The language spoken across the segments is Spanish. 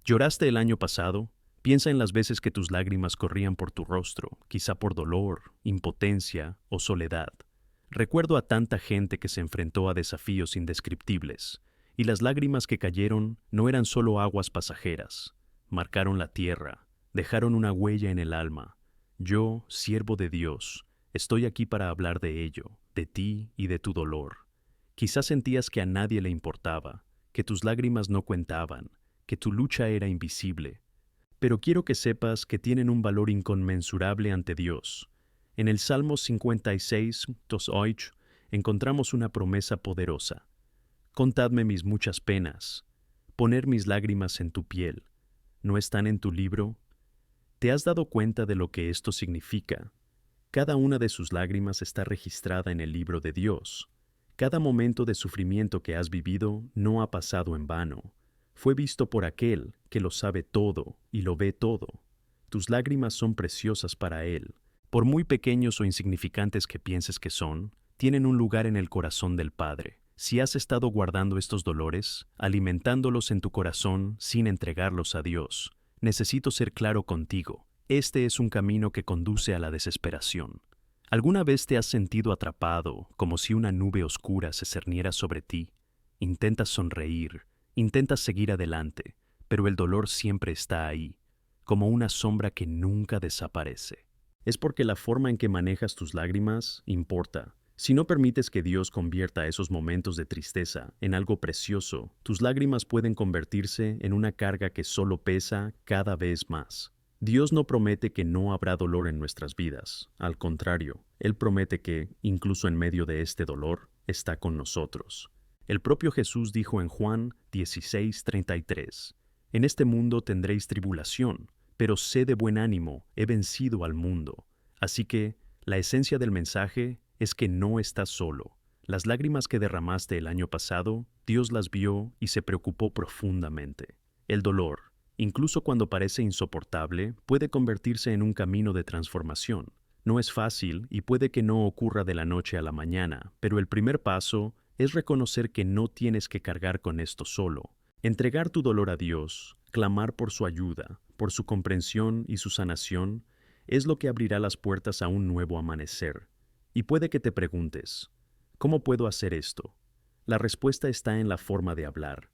¿Lloraste el año pasado? Piensa en las veces que tus lágrimas corrían por tu rostro, quizá por dolor, impotencia o soledad. Recuerdo a tanta gente que se enfrentó a desafíos indescriptibles, y las lágrimas que cayeron no eran solo aguas pasajeras. Marcaron la tierra, dejaron una huella en el alma. Yo, siervo de Dios, estoy aquí para hablar de ello, de ti y de tu dolor. Quizás sentías que a nadie le importaba, que tus lágrimas no cuentaban, que tu lucha era invisible. Pero quiero que sepas que tienen un valor inconmensurable ante Dios. En el Salmo 56, 2:8, encontramos una promesa poderosa. Contadme mis muchas penas, poner mis lágrimas en tu piel. ¿No están en tu libro? ¿Te has dado cuenta de lo que esto significa? Cada una de sus lágrimas está registrada en el libro de Dios. Cada momento de sufrimiento que has vivido no ha pasado en vano. Fue visto por aquel que lo sabe todo y lo ve todo. Tus lágrimas son preciosas para Él. Por muy pequeños o insignificantes que pienses que son, tienen un lugar en el corazón del Padre. Si has estado guardando estos dolores, alimentándolos en tu corazón sin entregarlos a Dios, necesito ser claro contigo. Este es un camino que conduce a la desesperación. ¿Alguna vez te has sentido atrapado, como si una nube oscura se cerniera sobre ti? Intentas sonreír, intentas seguir adelante, pero el dolor siempre está ahí, como una sombra que nunca desaparece. Es porque la forma en que manejas tus lágrimas importa. Si no permites que Dios convierta esos momentos de tristeza en algo precioso, tus lágrimas pueden convertirse en una carga que solo pesa cada vez más. Dios no promete que no habrá dolor en nuestras vidas. Al contrario, Él promete que, incluso en medio de este dolor, está con nosotros. El propio Jesús dijo en Juan 16:33, «En este mundo tendréis tribulación, pero sé de buen ánimo, he vencido al mundo». Así que, la esencia del mensaje es que no estás solo. Las lágrimas que derramaste el año pasado, Dios las vio y se preocupó profundamente. El dolor, incluso cuando parece insoportable, puede convertirse en un camino de transformación. No es fácil y puede que no ocurra de la noche a la mañana, pero el primer paso es reconocer que no tienes que cargar con esto solo. Entregar tu dolor a Dios, clamar por su ayuda, por su comprensión y su sanación, es lo que abrirá las puertas a un nuevo amanecer. Y puede que te preguntes, ¿cómo puedo hacer esto? La respuesta está en la forma de hablar.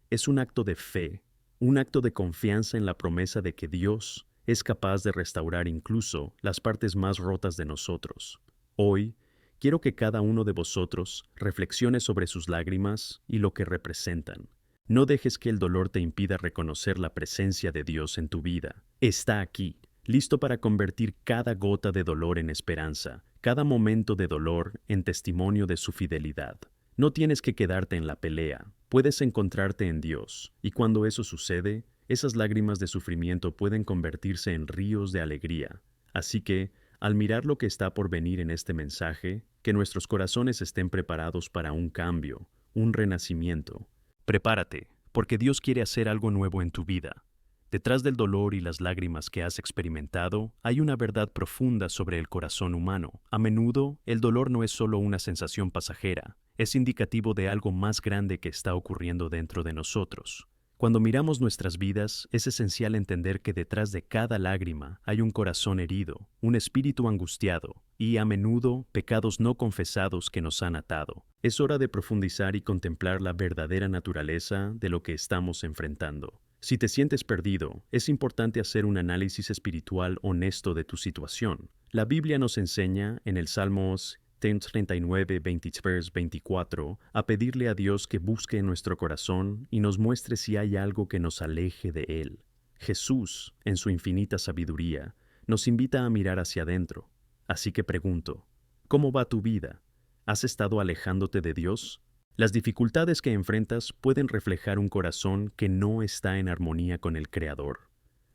Es un acto de fe, un acto de confianza en la promesa de que Dios es capaz de restaurar incluso las partes más rotas de nosotros. Hoy, quiero que cada uno de vosotros reflexione sobre sus lágrimas y lo que representan. No dejes que el dolor te impida reconocer la presencia de Dios en tu vida. Está aquí, listo para convertir cada gota de dolor en esperanza, cada momento de dolor en testimonio de su fidelidad. No tienes que quedarte en la pelea, puedes encontrarte en Dios, y cuando eso sucede, esas lágrimas de sufrimiento pueden convertirse en ríos de alegría. Así que, al mirar lo que está por venir en este mensaje, que nuestros corazones estén preparados para un cambio, un renacimiento. Prepárate, porque Dios quiere hacer algo nuevo en tu vida. Detrás del dolor y las lágrimas que has experimentado, hay una verdad profunda sobre el corazón humano. A menudo, el dolor no es solo una sensación pasajera, es indicativo de algo más grande que está ocurriendo dentro de nosotros. Cuando miramos nuestras vidas, es esencial entender que detrás de cada lágrima hay un corazón herido, un espíritu angustiado y, a menudo, pecados no confesados que nos han atado. Es hora de profundizar y contemplar la verdadera naturaleza de lo que estamos enfrentando. Si te sientes perdido, es importante hacer un análisis espiritual honesto de tu situación. La Biblia nos enseña, en el Salmos 39, 23, 24, a pedirle a Dios que busque en nuestro corazón y nos muestre si hay algo que nos aleje de Él. Jesús, en su infinita sabiduría, nos invita a mirar hacia adentro. Así que pregunto, ¿cómo va tu vida? ¿Has estado alejándote de Dios? Las dificultades que enfrentas pueden reflejar un corazón que no está en armonía con el Creador.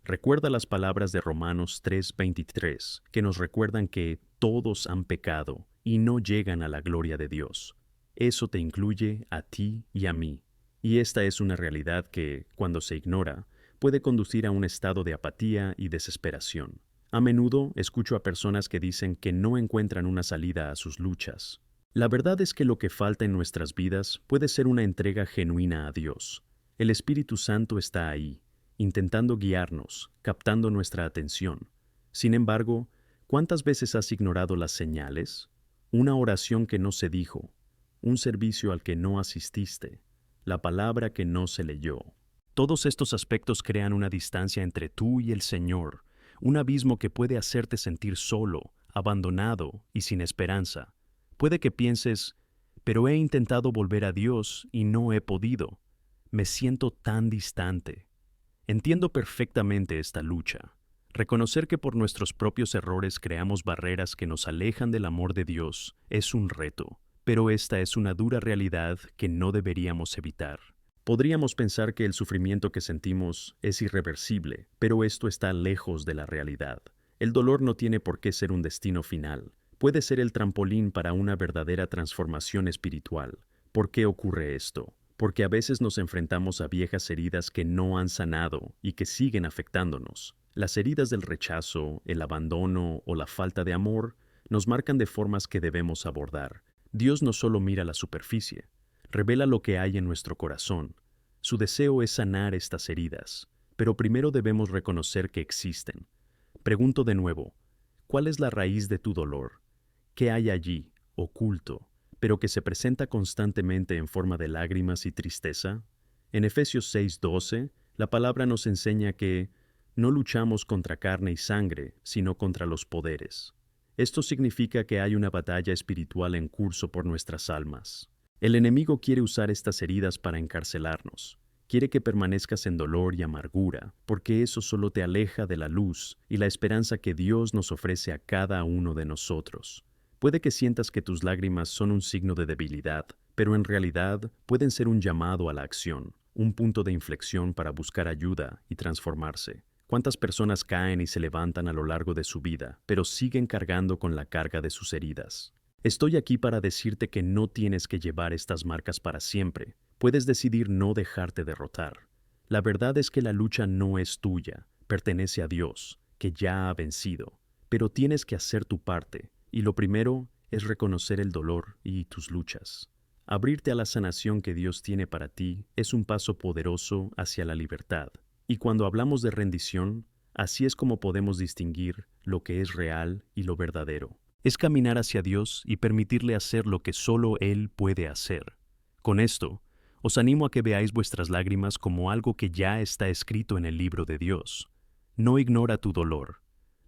Recuerda las palabras de Romanos 3:23, que nos recuerdan que todos han pecado y no llegan a la gloria de Dios. Eso te incluye a ti y a mí. Y esta es una realidad que, cuando se ignora, puede conducir a un estado de apatía y desesperación. A menudo escucho a personas que dicen que no encuentran una salida a sus luchas. La verdad es que lo que falta en nuestras vidas puede ser una entrega genuina a Dios. El Espíritu Santo está ahí, intentando guiarnos, captando nuestra atención. Sin embargo, ¿cuántas veces has ignorado las señales? Una oración que no se dijo, un servicio al que no asististe, la palabra que no se leyó. Todos estos aspectos crean una distancia entre tú y el Señor, un abismo que puede hacerte sentir solo, abandonado y sin esperanza. Puede que pienses, pero he intentado volver a Dios y no he podido. Me siento tan distante. Entiendo perfectamente esta lucha. Reconocer que por nuestros propios errores creamos barreras que nos alejan del amor de Dios es un reto, pero esta es una dura realidad que no deberíamos evitar. Podríamos pensar que el sufrimiento que sentimos es irreversible, pero esto está lejos de la realidad. El dolor no tiene por qué ser un destino final. Puede ser el trampolín para una verdadera transformación espiritual. ¿Por qué ocurre esto? Porque a veces nos enfrentamos a viejas heridas que no han sanado y que siguen afectándonos. Las heridas del rechazo, el abandono o la falta de amor nos marcan de formas que debemos abordar. Dios no solo mira la superficie, revela lo que hay en nuestro corazón. Su deseo es sanar estas heridas, pero primero debemos reconocer que existen. Pregunto de nuevo, ¿cuál es la raíz de tu dolor? ¿Qué hay allí, oculto, pero que se presenta constantemente en forma de lágrimas y tristeza? En Efesios 6:12, la palabra nos enseña que no luchamos contra carne y sangre, sino contra los poderes. Esto significa que hay una batalla espiritual en curso por nuestras almas. El enemigo quiere usar estas heridas para encarcelarnos. Quiere que permanezcas en dolor y amargura, porque eso solo te aleja de la luz y la esperanza que Dios nos ofrece a cada uno de nosotros. Puede que sientas que tus lágrimas son un signo de debilidad, pero en realidad pueden ser un llamado a la acción, un punto de inflexión para buscar ayuda y transformarse. ¿Cuántas personas caen y se levantan a lo largo de su vida, pero siguen cargando con la carga de sus heridas? Estoy aquí para decirte que no tienes que llevar estas marcas para siempre. Puedes decidir no dejarte derrotar. La verdad es que la lucha no es tuya, pertenece a Dios, que ya ha vencido. Pero tienes que hacer tu parte, y lo primero es reconocer el dolor y tus luchas. Abrirte a la sanación que Dios tiene para ti es un paso poderoso hacia la libertad. Y cuando hablamos de rendición, así es como podemos distinguir lo que es real y lo verdadero. Es caminar hacia Dios y permitirle hacer lo que solo Él puede hacer. Con esto, os animo a que veáis vuestras lágrimas como algo que ya está escrito en el libro de Dios. No ignora tu dolor.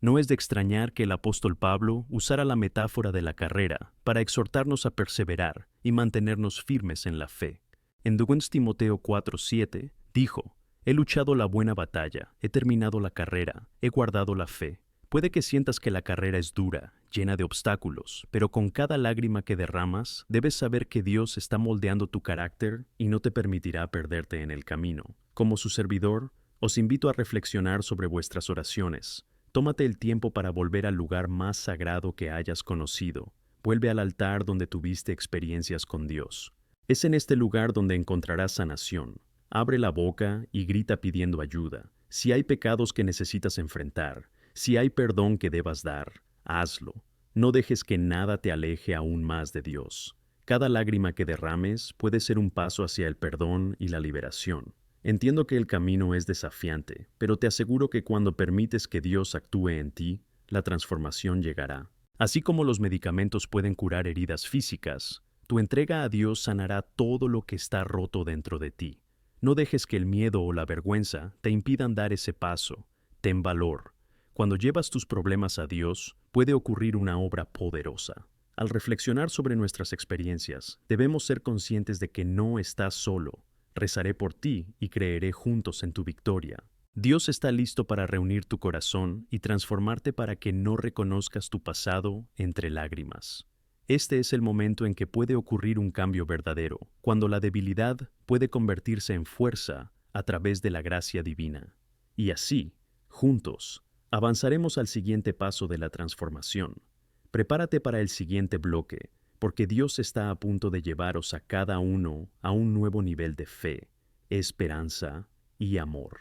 No es de extrañar que el apóstol Pablo usara la metáfora de la carrera para exhortarnos a perseverar y mantenernos firmes en la fe. En 2 Timoteo 4:7 dijo: He luchado la buena batalla, he terminado la carrera, he guardado la fe. Puede que sientas que la carrera es dura, llena de obstáculos, pero con cada lágrima que derramas, debes saber que Dios está moldeando tu carácter y no te permitirá perderte en el camino. Como su servidor, os invito a reflexionar sobre vuestras oraciones. Tómate el tiempo para volver al lugar más sagrado que hayas conocido. Vuelve al altar donde tuviste experiencias con Dios. Es en este lugar donde encontrarás sanación. Abre la boca y grita pidiendo ayuda. Si hay pecados que necesitas enfrentar, si hay perdón que debas dar, hazlo. No dejes que nada te aleje aún más de Dios. Cada lágrima que derrames puede ser un paso hacia el perdón y la liberación. Entiendo que el camino es desafiante, pero te aseguro que cuando permites que Dios actúe en ti, la transformación llegará. Así como los medicamentos pueden curar heridas físicas, tu entrega a Dios sanará todo lo que está roto dentro de ti. No dejes que el miedo o la vergüenza te impidan dar ese paso. Ten valor. Cuando llevas tus problemas a Dios, puede ocurrir una obra poderosa. Al reflexionar sobre nuestras experiencias, debemos ser conscientes de que no estás solo. Rezaré por ti y creeré juntos en tu victoria. Dios está listo para reunir tu corazón y transformarte para que no reconozcas tu pasado entre lágrimas. Este es el momento en que puede ocurrir un cambio verdadero, cuando la debilidad puede convertirse en fuerza a través de la gracia divina. Y así, juntos, avanzaremos al siguiente paso de la transformación. Prepárate para el siguiente bloque, porque Dios está a punto de llevaros a cada uno a un nuevo nivel de fe, esperanza y amor.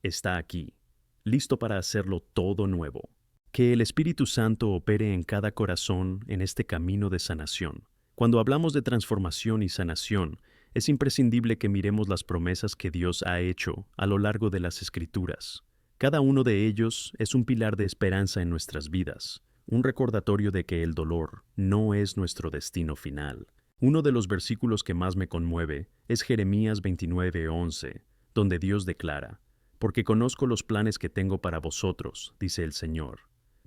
Está aquí, listo para hacerlo todo nuevo. Que el Espíritu Santo opere en cada corazón en este camino de sanación. Cuando hablamos de transformación y sanación, Es imprescindible que miremos las promesas que Dios ha hecho a lo largo de las Escrituras. Cada uno de ellos es un pilar de esperanza en nuestras vidas, un recordatorio de que el dolor no es nuestro destino final. Uno de los versículos que más me conmueve es Jeremías 29:11, donde Dios declara: «Porque conozco los planes que tengo para vosotros, dice el Señor,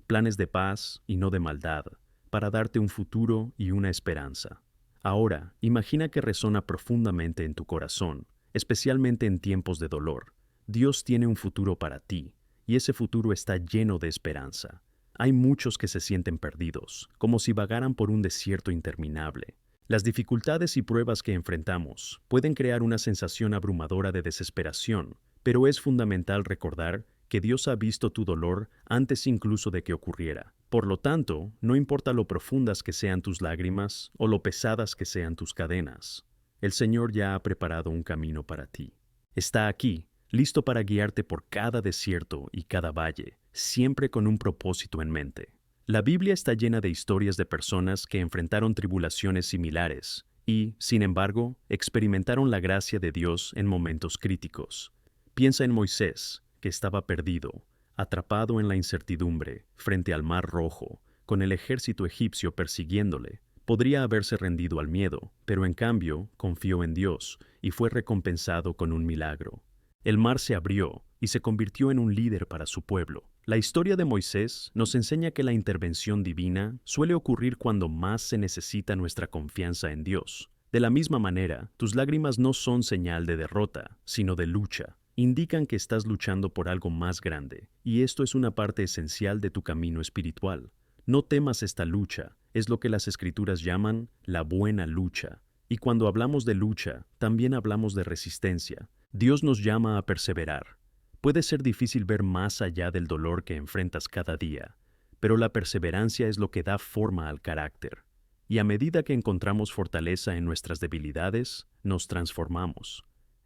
planes de paz y no de maldad, para darte un futuro y una esperanza». Ahora, imagina que resona profundamente en tu corazón, especialmente en tiempos de dolor. Dios tiene un futuro para ti, y ese futuro está lleno de esperanza. Hay muchos que se sienten perdidos, como si vagaran por un desierto interminable. Las dificultades y pruebas que enfrentamos pueden crear una sensación abrumadora de desesperación, pero es fundamental recordar que Dios ha visto tu dolor antes incluso de que ocurriera. Por lo tanto, no importa lo profundas que sean tus lágrimas o lo pesadas que sean tus cadenas, el Señor ya ha preparado un camino para ti. Está aquí, listo para guiarte por cada desierto y cada valle, siempre con un propósito en mente. La Biblia está llena de historias de personas que enfrentaron tribulaciones similares y, sin embargo, experimentaron la gracia de Dios en momentos críticos. Piensa en Moisés, que estaba perdido, atrapado en la incertidumbre, frente al Mar Rojo, con el ejército egipcio persiguiéndole. Podría haberse rendido al miedo, pero en cambio confió en Dios y fue recompensado con un milagro. El mar se abrió y se convirtió en un líder para su pueblo. La historia de Moisés nos enseña que la intervención divina suele ocurrir cuando más se necesita nuestra confianza en Dios. De la misma manera, tus lágrimas no son señal de derrota, sino de lucha. Indican que estás luchando por algo más grande, y esto es una parte esencial de tu camino espiritual. No temas esta lucha, es lo que las Escrituras llaman la buena lucha. Y cuando hablamos de lucha, también hablamos de resistencia. Dios nos llama a perseverar. Puede ser difícil ver más allá del dolor que enfrentas cada día, pero la perseverancia es lo que da forma al carácter. Y a medida que encontramos fortaleza en nuestras debilidades, nos transformamos.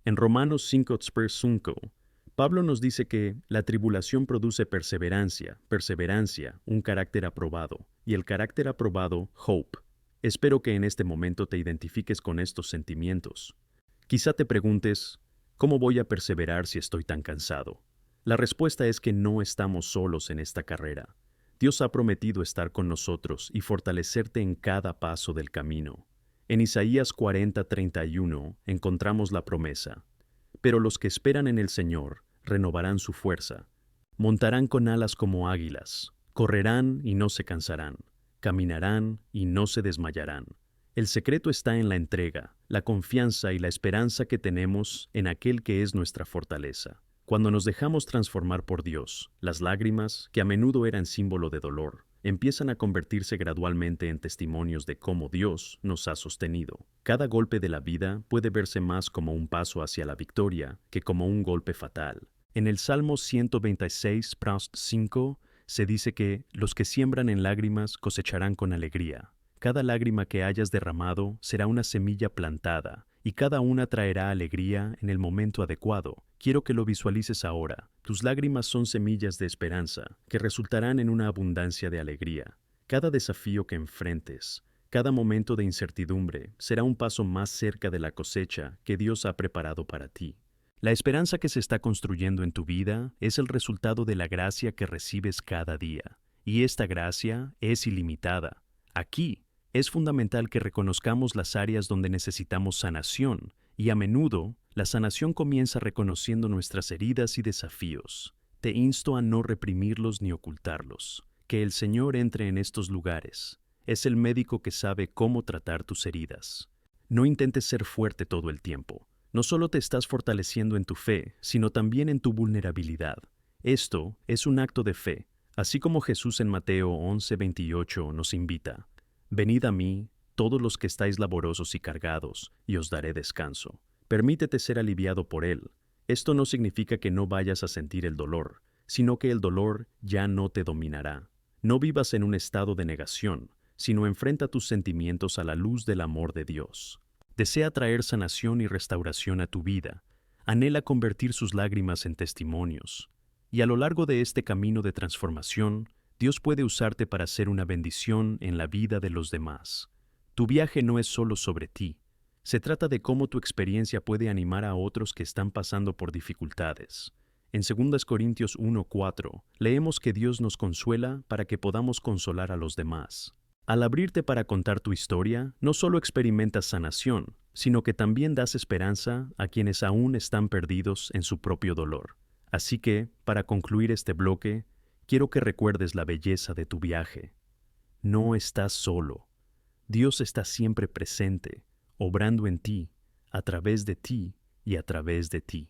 En Romanos 5:5, Pablo nos dice que la tribulación produce perseverancia, un carácter aprobado, y el carácter aprobado, hope. Espero que en este momento te identifiques con estos sentimientos. Quizá te preguntes, ¿cómo voy a perseverar si estoy tan cansado? La respuesta es que no estamos solos en esta carrera. Dios ha prometido estar con nosotros y fortalecerte en cada paso del camino. En Isaías 40:31 encontramos la promesa: «Pero los que esperan en el Señor renovarán su fuerza, montarán con alas como águilas, correrán y no se cansarán, caminarán y no se desmayarán». El secreto está en la entrega, la confianza y la esperanza que tenemos en aquel que es nuestra fortaleza. Cuando nos dejamos transformar por Dios, las lágrimas, que a menudo eran símbolo de dolor, empiezan a convertirse gradualmente en testimonios de cómo Dios nos ha sostenido. Cada golpe de la vida puede verse más como un paso hacia la victoria que como un golpe fatal. En el Salmo 126, vers 5, se dice que los que siembran en lágrimas cosecharán con alegría. Cada lágrima que hayas derramado será una semilla plantada, y cada una traerá alegría en el momento adecuado. Quiero que lo visualices ahora. Tus lágrimas son semillas de esperanza, que resultarán en una abundancia de alegría. Cada desafío que enfrentes, cada momento de incertidumbre, será un paso más cerca de la cosecha que Dios ha preparado para ti. La esperanza que se está construyendo en tu vida es el resultado de la gracia que recibes cada día, y esta gracia es ilimitada. Aquí, es fundamental que reconozcamos las áreas donde necesitamos sanación, y a menudo, la sanación comienza reconociendo nuestras heridas y desafíos. Te insto a no reprimirlos ni ocultarlos. Que el Señor entre en estos lugares. Es el médico que sabe cómo tratar tus heridas. No intentes ser fuerte todo el tiempo. No solo te estás fortaleciendo en tu fe, sino también en tu vulnerabilidad. Esto es un acto de fe, así como Jesús en Mateo 11:28 nos invita: «Venid a mí, todos los que estáis laborosos y cargados, y os daré descanso». Permítete ser aliviado por Él. Esto no significa que no vayas a sentir el dolor, sino que el dolor ya no te dominará. No vivas en un estado de negación, sino enfrenta tus sentimientos a la luz del amor de Dios. Desea traer sanación y restauración a tu vida. Anhela convertir sus lágrimas en testimonios. Y a lo largo de este camino de transformación, Dios puede usarte para ser una bendición en la vida de los demás. Tu viaje no es solo sobre ti, Se trata de cómo tu experiencia puede animar a otros que están pasando por dificultades. En 2 Corintios 1:4 leemos que Dios nos consuela para que podamos consolar a los demás. Al abrirte para contar tu historia, no solo experimentas sanación, sino que también das esperanza a quienes aún están perdidos en su propio dolor. Así que, para concluir este bloque, quiero que recuerdes la belleza de tu viaje. No estás solo. Dios está siempre presente, obrando en ti, a través de ti y a través de ti.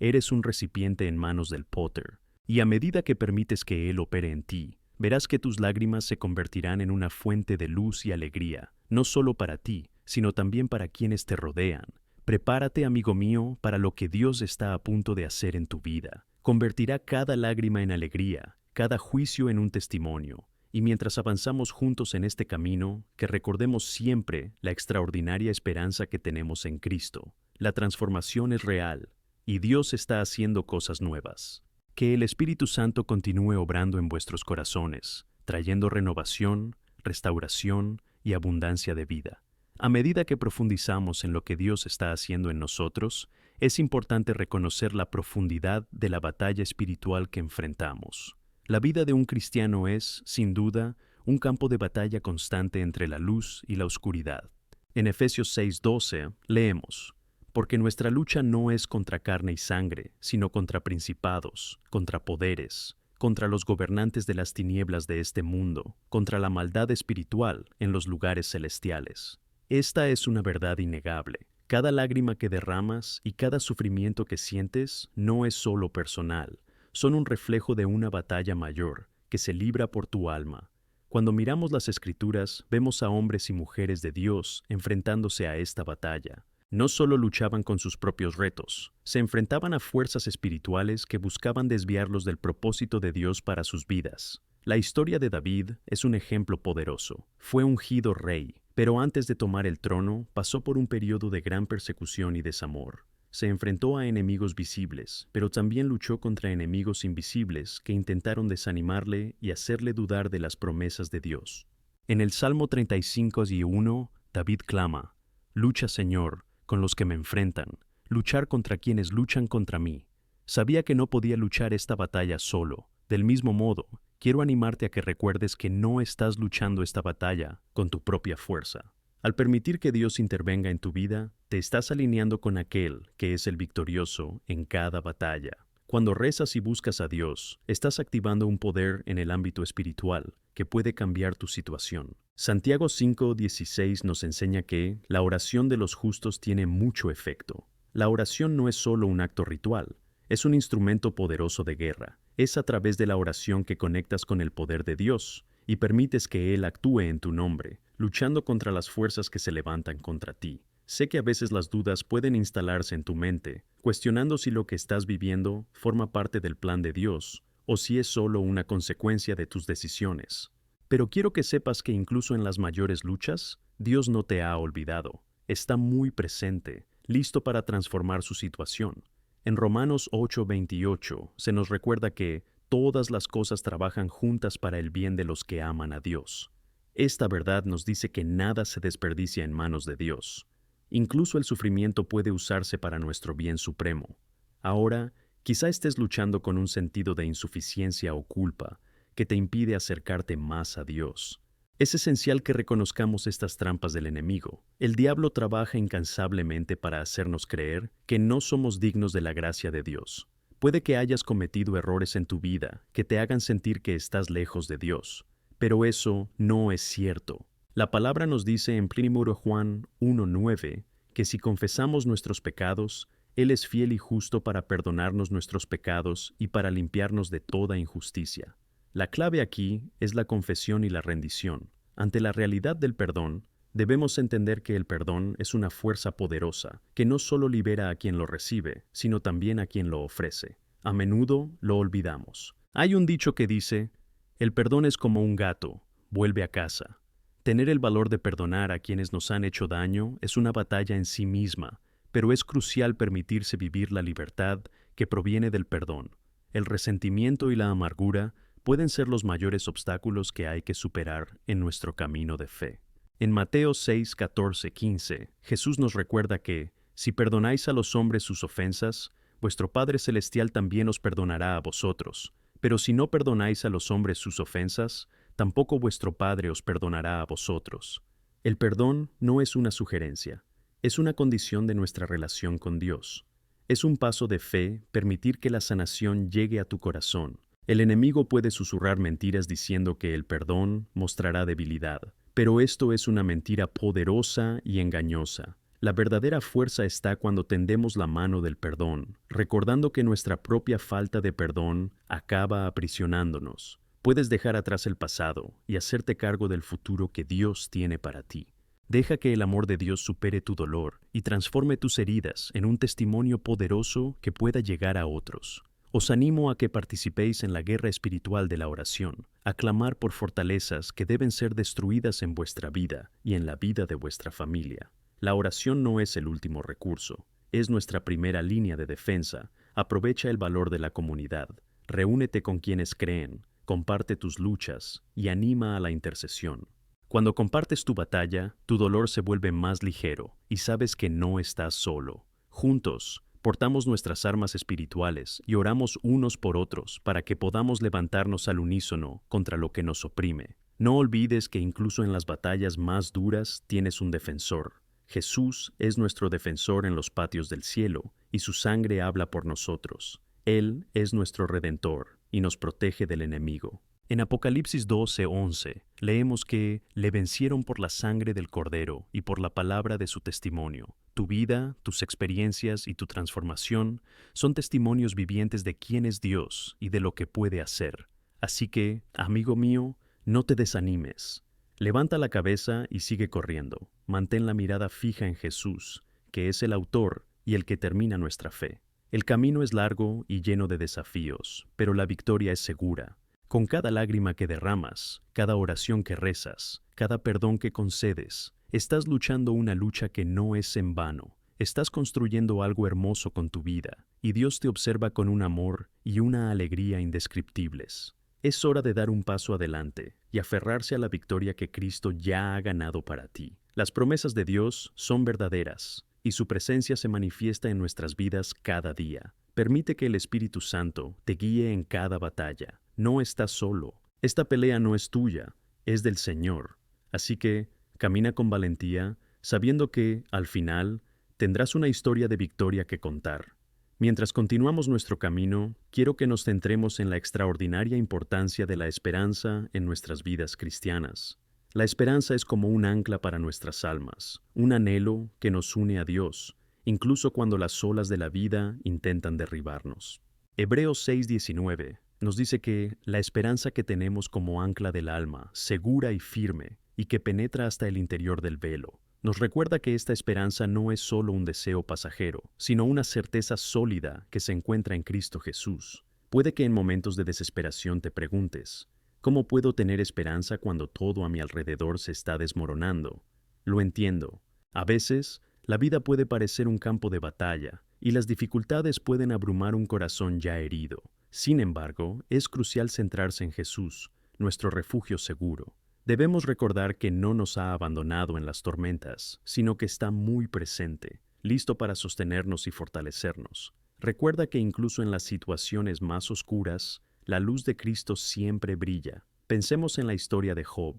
Eres un recipiente en manos del Potter, y a medida que permites que Él opere en ti, verás que tus lágrimas se convertirán en una fuente de luz y alegría, no solo para ti, sino también para quienes te rodean. Prepárate, amigo mío, para lo que Dios está a punto de hacer en tu vida. Convertirá cada lágrima en alegría, cada juicio en un testimonio. Y mientras avanzamos juntos en este camino, que recordemos siempre la extraordinaria esperanza que tenemos en Cristo. La transformación es real, y Dios está haciendo cosas nuevas. Que el Espíritu Santo continúe obrando en vuestros corazones, trayendo renovación, restauración y abundancia de vida. A medida que profundizamos en lo que Dios está haciendo en nosotros, es importante reconocer la profundidad de la batalla espiritual que enfrentamos. La vida de un cristiano es, sin duda, un campo de batalla constante entre la luz y la oscuridad. En Efesios 6:12 leemos: porque nuestra lucha no es contra carne y sangre, sino contra principados, contra poderes, contra los gobernantes de las tinieblas de este mundo, contra la maldad espiritual en los lugares celestiales. Esta es una verdad innegable. Cada lágrima que derramas y cada sufrimiento que sientes no es solo personal, son un reflejo de una batalla mayor que se libra por tu alma. Cuando miramos las Escrituras, vemos a hombres y mujeres de Dios enfrentándose a esta batalla. No solo luchaban con sus propios retos, se enfrentaban a fuerzas espirituales que buscaban desviarlos del propósito de Dios para sus vidas. La historia de David es un ejemplo poderoso. Fue ungido rey, pero antes de tomar el trono pasó por un periodo de gran persecución y desamor. Se enfrentó a enemigos visibles, pero también luchó contra enemigos invisibles que intentaron desanimarle y hacerle dudar de las promesas de Dios. En el Salmo 35:1, David clama: lucha, Señor, con los que me enfrentan, luchar contra quienes luchan contra mí. Sabía que no podía luchar esta batalla solo. Del mismo modo, quiero animarte a que recuerdes que no estás luchando esta batalla con tu propia fuerza. Al permitir que Dios intervenga en tu vida, te estás alineando con aquel que es el victorioso en cada batalla. Cuando rezas y buscas a Dios, estás activando un poder en el ámbito espiritual que puede cambiar tu situación. Santiago 5:16 nos enseña que la oración de los justos tiene mucho efecto. La oración no es solo un acto ritual, es un instrumento poderoso de guerra. Es a través de la oración que conectas con el poder de Dios y permites que Él actúe en tu nombre, luchando contra las fuerzas que se levantan contra ti. Sé que a veces las dudas pueden instalarse en tu mente, cuestionando si lo que estás viviendo forma parte del plan de Dios o si es solo una consecuencia de tus decisiones. Pero quiero que sepas que incluso en las mayores luchas, Dios no te ha olvidado. Está muy presente, listo para transformar su situación. En Romanos 8:28 se nos recuerda que todas las cosas trabajan juntas para el bien de los que aman a Dios. Esta verdad nos dice que nada se desperdicia en manos de Dios. Incluso el sufrimiento puede usarse para nuestro bien supremo. Ahora, quizá estés luchando con un sentido de insuficiencia o culpa que te impide acercarte más a Dios. Es esencial que reconozcamos estas trampas del enemigo. El diablo trabaja incansablemente para hacernos creer que no somos dignos de la gracia de Dios. Puede que hayas cometido errores en tu vida que te hagan sentir que estás lejos de Dios, pero eso no es cierto. La palabra nos dice en 1 Juan 1:9 que si confesamos nuestros pecados, Él es fiel y justo para perdonarnos nuestros pecados y para limpiarnos de toda injusticia. La clave aquí es la confesión y la rendición. Ante la realidad del perdón, debemos entender que el perdón es una fuerza poderosa que no solo libera a quien lo recibe, sino también a quien lo ofrece. A menudo lo olvidamos. Hay un dicho que dice: el perdón es como un gato, vuelve a casa. Tener el valor de perdonar a quienes nos han hecho daño es una batalla en sí misma, pero es crucial permitirse vivir la libertad que proviene del perdón. El resentimiento y la amargura pueden ser los mayores obstáculos que hay que superar en nuestro camino de fe. En Mateo 6, 14, 15, Jesús nos recuerda que, si perdonáis a los hombres sus ofensas, vuestro Padre Celestial también os perdonará a vosotros. Pero si no perdonáis a los hombres sus ofensas, tampoco vuestro Padre os perdonará a vosotros. El perdón no es una sugerencia, es una condición de nuestra relación con Dios. Es un paso de fe permitir que la sanación llegue a tu corazón. El enemigo puede susurrar mentiras diciendo que el perdón mostrará debilidad, pero esto es una mentira poderosa y engañosa. La verdadera fuerza está cuando tendemos la mano del perdón, recordando que nuestra propia falta de perdón acaba aprisionándonos. Puedes dejar atrás el pasado y hacerte cargo del futuro que Dios tiene para ti. Deja que el amor de Dios supere tu dolor y transforme tus heridas en un testimonio poderoso que pueda llegar a otros. Os animo a que participéis en la guerra espiritual de la oración, a clamar por fortalezas que deben ser destruidas en vuestra vida y en la vida de vuestra familia. La oración no es el último recurso, es nuestra primera línea de defensa. Aprovecha el valor de la comunidad, reúnete con quienes creen, comparte tus luchas y anima a la intercesión. Cuando compartes tu batalla, tu dolor se vuelve más ligero y sabes que no estás solo. Juntos, portamos nuestras armas espirituales y oramos unos por otros para que podamos levantarnos al unísono contra lo que nos oprime. No olvides que incluso en las batallas más duras tienes un defensor. Jesús es nuestro defensor en los patios del cielo y su sangre habla por nosotros. Él es nuestro Redentor y nos protege del enemigo. En Apocalipsis 12:11 leemos que le vencieron por la sangre del Cordero y por la palabra de su testimonio. Tu vida, tus experiencias y tu transformación son testimonios vivientes de quién es Dios y de lo que puede hacer. Así que, amigo mío, no te desanimes. Levanta la cabeza y sigue corriendo. Mantén la mirada fija en Jesús, que es el autor y el que termina nuestra fe. El camino es largo y lleno de desafíos, pero la victoria es segura. Con cada lágrima que derramas, cada oración que rezas, cada perdón que concedes, estás luchando una lucha que no es en vano. Estás construyendo algo hermoso con tu vida, y Dios te observa con un amor y una alegría indescriptibles. Es hora de dar un paso adelante y aferrarse a la victoria que Cristo ya ha ganado para ti. Las promesas de Dios son verdaderas, y su presencia se manifiesta en nuestras vidas cada día. Permite que el Espíritu Santo te guíe en cada batalla. No estás solo. Esta pelea no es tuya, es del Señor. Así que camina con valentía, sabiendo que, al final, tendrás una historia de victoria que contar. Mientras continuamos nuestro camino, quiero que nos centremos en la extraordinaria importancia de la esperanza en nuestras vidas cristianas. La esperanza es como un ancla para nuestras almas, un anhelo que nos une a Dios, incluso cuando las olas de la vida intentan derribarnos. Hebreos 6:19 nos dice que la esperanza que tenemos como ancla del alma, segura y firme, y que penetra hasta el interior del velo, nos recuerda que esta esperanza no es solo un deseo pasajero, sino una certeza sólida que se encuentra en Cristo Jesús. Puede que en momentos de desesperación te preguntes, ¿cómo puedo tener esperanza cuando todo a mi alrededor se está desmoronando? Lo entiendo. A veces, la vida puede parecer un campo de batalla, y las dificultades pueden abrumar un corazón ya herido. Sin embargo, es crucial centrarse en Jesús, nuestro refugio seguro. Debemos recordar que no nos ha abandonado en las tormentas, sino que está muy presente, listo para sostenernos y fortalecernos. Recuerda que incluso en las situaciones más oscuras, la luz de Cristo siempre brilla. Pensemos en la historia de Job.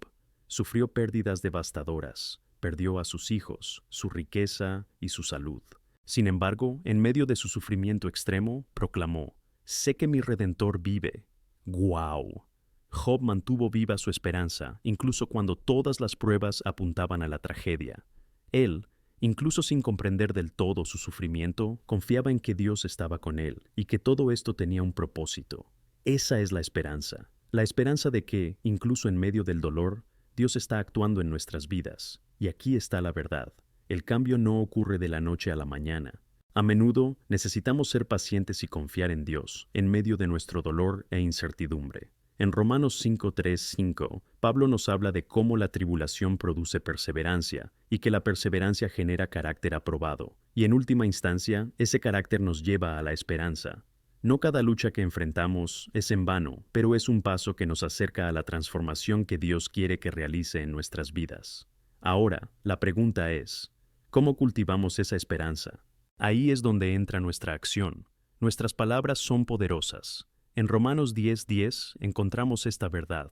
Sufrió pérdidas devastadoras, perdió a sus hijos, su riqueza y su salud. Sin embargo, en medio de su sufrimiento extremo, proclamó: «Sé que mi Redentor vive». ¡Guau! Job mantuvo viva su esperanza, incluso cuando todas las pruebas apuntaban a la tragedia. Él, incluso sin comprender del todo su sufrimiento, confiaba en que Dios estaba con él y que todo esto tenía un propósito. Esa es la esperanza de que, incluso en medio del dolor, Dios está actuando en nuestras vidas. Y aquí está la verdad. El cambio no ocurre de la noche a la mañana. A menudo necesitamos ser pacientes y confiar en Dios, en medio de nuestro dolor e incertidumbre. En Romanos 5:3-5, Pablo nos habla de cómo la tribulación produce perseverancia y que la perseverancia genera carácter aprobado. Y en última instancia, ese carácter nos lleva a la esperanza. No cada lucha que enfrentamos es en vano, pero es un paso que nos acerca a la transformación que Dios quiere que realice en nuestras vidas. Ahora, la pregunta es, ¿cómo cultivamos esa esperanza? Ahí es donde entra nuestra acción. Nuestras palabras son poderosas. En Romanos 10:10 encontramos esta verdad.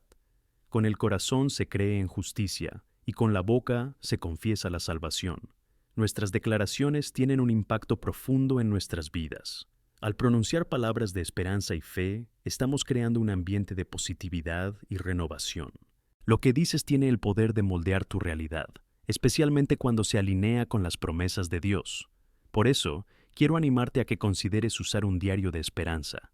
Con el corazón se cree en justicia y con la boca se confiesa la salvación. Nuestras declaraciones tienen un impacto profundo en nuestras vidas. Al pronunciar palabras de esperanza y fe, estamos creando un ambiente de positividad y renovación. Lo que dices tiene el poder de moldear tu realidad, especialmente cuando se alinea con las promesas de Dios. Por eso, quiero animarte a que consideres usar un diario de esperanza.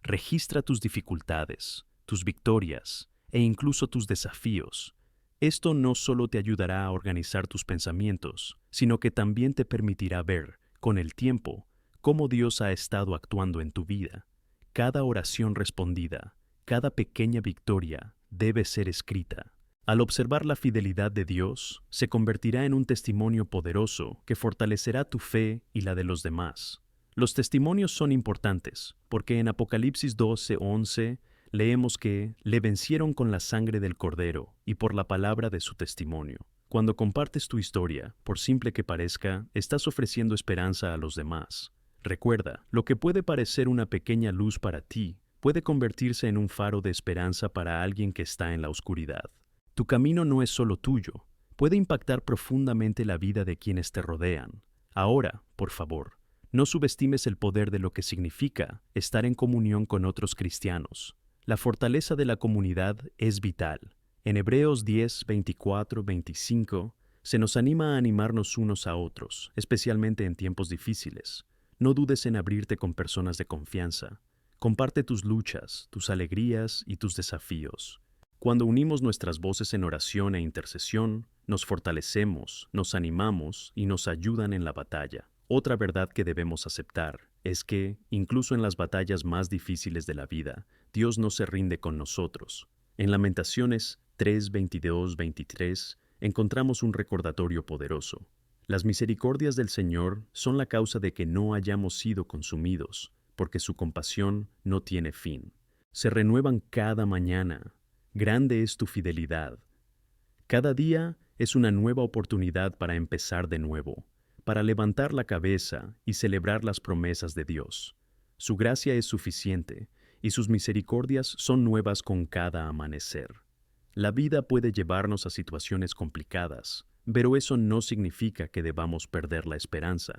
Registra tus dificultades, tus victorias e incluso tus desafíos. Esto no solo te ayudará a organizar tus pensamientos, sino que también te permitirá ver, con el tiempo, cómo Dios ha estado actuando en tu vida. Cada oración respondida, cada pequeña victoria debe ser escrita. Al observar la fidelidad de Dios, se convertirá en un testimonio poderoso que fortalecerá tu fe y la de los demás. Los testimonios son importantes, porque en Apocalipsis 12:11 leemos que le vencieron con la sangre del Cordero y por la palabra de su testimonio. Cuando compartes tu historia, por simple que parezca, estás ofreciendo esperanza a los demás. Recuerda, lo que puede parecer una pequeña luz para ti, puede convertirse en un faro de esperanza para alguien que está en la oscuridad. Tu camino no es solo tuyo, puede impactar profundamente la vida de quienes te rodean. Ahora, por favor, no subestimes el poder de lo que significa estar en comunión con otros cristianos. La fortaleza de la comunidad es vital. En Hebreos 10, 24, 25, se nos anima a animarnos unos a otros, especialmente en tiempos difíciles. No dudes en abrirte con personas de confianza. Comparte tus luchas, tus alegrías y tus desafíos. Cuando unimos nuestras voces en oración e intercesión, nos fortalecemos, nos animamos y nos ayudan en la batalla. Otra verdad que debemos aceptar es que, incluso en las batallas más difíciles de la vida, Dios no se rinde con nosotros. En Lamentaciones 3, 22, 23 encontramos un recordatorio poderoso. Las misericordias del Señor son la causa de que no hayamos sido consumidos, porque su compasión no tiene fin. Se renuevan cada mañana. Grande es tu fidelidad. Cada día es una nueva oportunidad para empezar de nuevo, para levantar la cabeza y celebrar las promesas de Dios. Su gracia es suficiente y sus misericordias son nuevas con cada amanecer. La vida puede llevarnos a situaciones complicadas, pero eso no significa que debamos perder la esperanza.